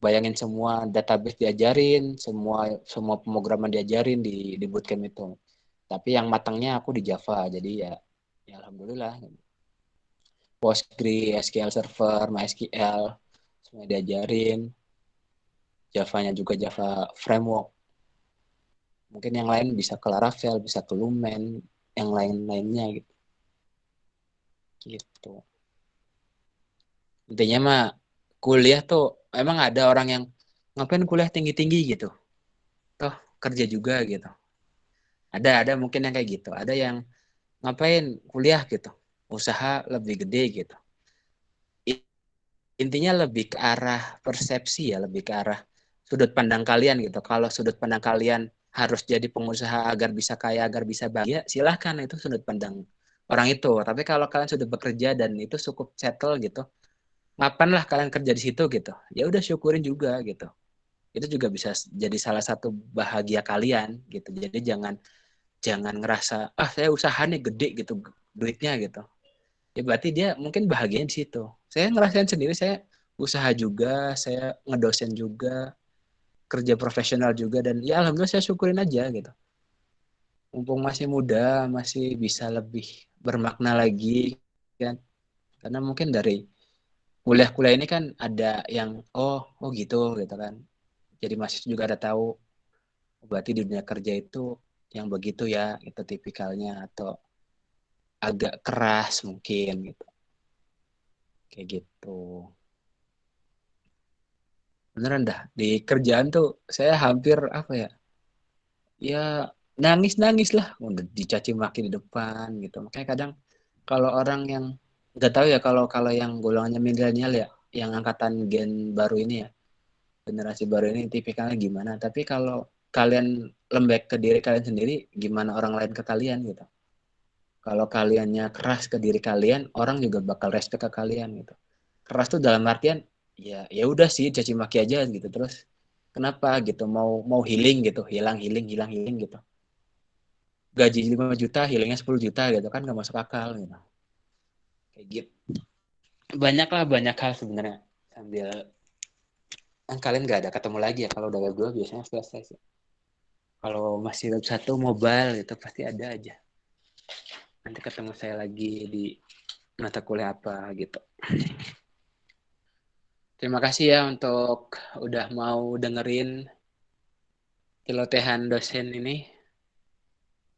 Bayangin semua database diajarin, semua pemrograman diajarin di bootcamp itu. Tapi yang matangnya aku di Java, jadi ya alhamdulillah. Postgre, SQL Server, MySQL, semua diajarin. Java-nya juga Java Framework. Mungkin yang lain bisa ke Laravel, bisa ke Lumen, yang lain-lainnya gitu. Gitu. Intinya mah kuliah tuh emang ada orang yang ngapain kuliah tinggi-tinggi gitu. Toh kerja juga gitu. Ada mungkin yang kayak gitu. Ada yang ngapain kuliah gitu. Usaha lebih gede gitu. intinya lebih ke arah persepsi ya, lebih ke arah sudut pandang kalian gitu. Kalau sudut pandang kalian harus jadi pengusaha agar bisa kaya, agar bisa bahagia, silahkan, itu sudut pandang orang itu. Tapi kalau kalian sudah bekerja dan itu cukup settle gitu, mapan lah kalian kerja di situ gitu. Ya udah syukurin juga gitu. Itu juga bisa jadi salah satu bahagia kalian gitu. Jadi jangan ngerasa saya usaha nih gede gitu duitnya gitu. Ya berarti dia mungkin bahagianya di situ. Saya ngerasain sendiri, saya usaha juga, saya ngedosen juga, kerja profesional juga, dan ya alhamdulillah saya syukurin aja gitu. Mumpung masih muda, masih bisa lebih bermakna lagi kan. Karena mungkin dari kuliah-kuliah ini kan ada yang oh gitu kan. Jadi mahasiswa juga ada tahu berarti di dunia kerja itu yang begitu ya, itu tipikalnya, atau agak keras mungkin gitu. Kayak gitu. Beneran dah, di kerjaan tuh saya hampir ya nangis lah, udah dicaci maki di depan gitu. Makanya kadang kalau orang yang nggak tahu ya, kalau yang golongannya milenial ya, yang angkatan gen baru ini ya, generasi baru ini tipikalnya gimana. Tapi kalau kalian lembek ke diri kalian sendiri, gimana orang lain ke kalian gitu. Kalau kaliannya keras ke diri kalian, orang juga bakal respect ke kalian gitu. Keras tuh dalam artian ya udah sih caci maki aja gitu. Terus kenapa gitu, mau healing gitu, hilang healing gitu. Gaji 5 juta, healingnya 10 juta gitu kan, nggak masuk akal gitu. Kayak gitu. Banyak hal sebenarnya. Sambil kalian nggak ada ketemu lagi ya, kalau udah web 2 biasanya selesai sih. Kalau masih web 1 mobile gitu pasti ada aja. Nanti ketemu saya lagi di mata kuliah apa gitu. Terima kasih ya untuk udah mau dengerin celotehan dosen ini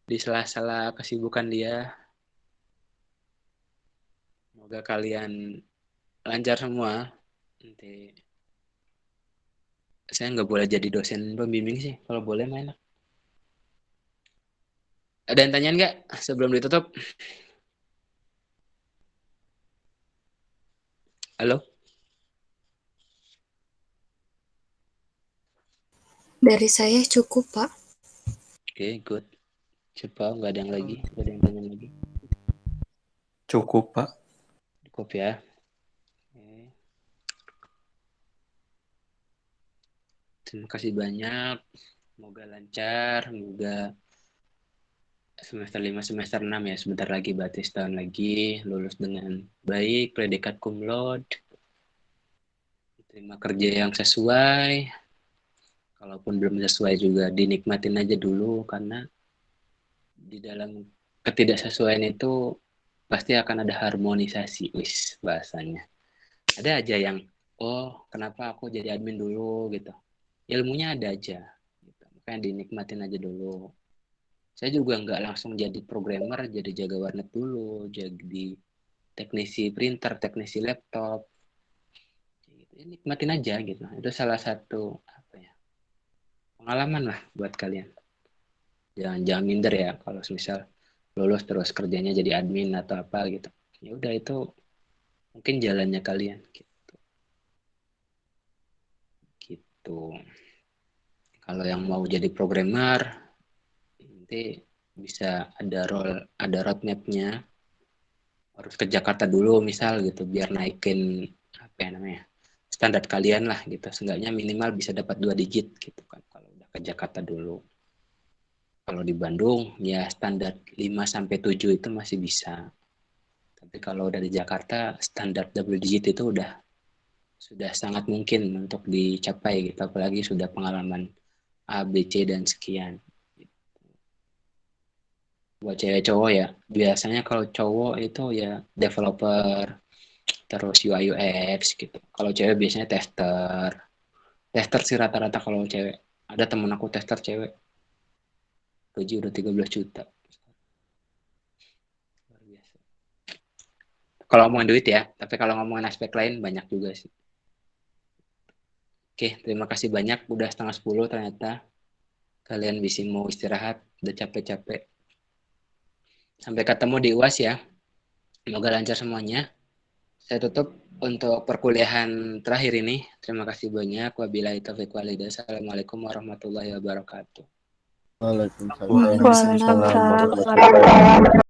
di sela-sela kesibukan dia. Semoga kalian lancar semua. Nanti saya nggak boleh jadi dosen pembimbing sih, kalau boleh mah enak. Ada yang tanya nggak sebelum ditutup? Halo? Dari saya cukup, Pak. Oke, good. Coba nggak ada yang lagi, nggak ada yang tanya lagi. Cukup, Pak. Cukup ya. Oke. Terima kasih banyak. Semoga lancar, semoga semester 5, semester 6 ya, sebentar lagi, berarti setahun lagi, lulus dengan baik, predikat cum laude, terima kerja yang sesuai. Kalaupun belum sesuai juga dinikmatin aja dulu, karena di dalam ketidaksesuaian itu pasti akan ada harmonisasi, bahasanya. Ada aja yang, kenapa aku jadi admin dulu gitu. Ilmunya ada aja, gitu. Makanya dinikmatin aja dulu. Saya juga nggak langsung jadi programmer, jadi jaga warnet dulu, jadi teknisi printer, teknisi laptop. Gitu. Ya, nikmatin aja gitu. Itu salah satu pengalaman lah buat kalian. Jangan minder ya kalau misal lulus terus kerjanya jadi admin atau apa gitu. Ya udah, itu mungkin jalannya kalian gitu. Gitu. Kalau yang mau jadi programmer nanti bisa ada roadmap-nya. Harus ke Jakarta dulu misal gitu, biar naikin standar kalian lah gitu. Seenggaknya minimal bisa dapat 2 digit gitu kan kalau udah ke Jakarta dulu. Kalau di Bandung ya standar 5-7 itu masih bisa. Tapi kalau udah di Jakarta standar double digit itu sudah sangat mungkin untuk dicapai gitu, apalagi sudah pengalaman A, B, C dan sekian. Buat cewek cowok ya, biasanya kalau cowok itu ya developer, terus UI UX gitu. Kalau cewek biasanya tester sih rata-rata kalau cewek. Ada temen aku tester cewek, gaji udah 13 juta. Luar biasa. Kalau ngomongin duit ya, tapi kalau ngomongin aspek lain banyak juga sih. Oke, terima kasih banyak, udah 9:30 ternyata. Kalian bisa mau istirahat, udah capek-capek. Sampai ketemu di UAS ya. Semoga lancar semuanya. Saya tutup untuk perkuliahan terakhir ini. Terima kasih banyak. Wabillahi taufiq walhidayah. Assalamualaikum warahmatullahi wabarakatuh. Waalaikumsalam Waalaikumsalam Waalaikumsalam warahmatullahi warahmatullahi wabarakatuh.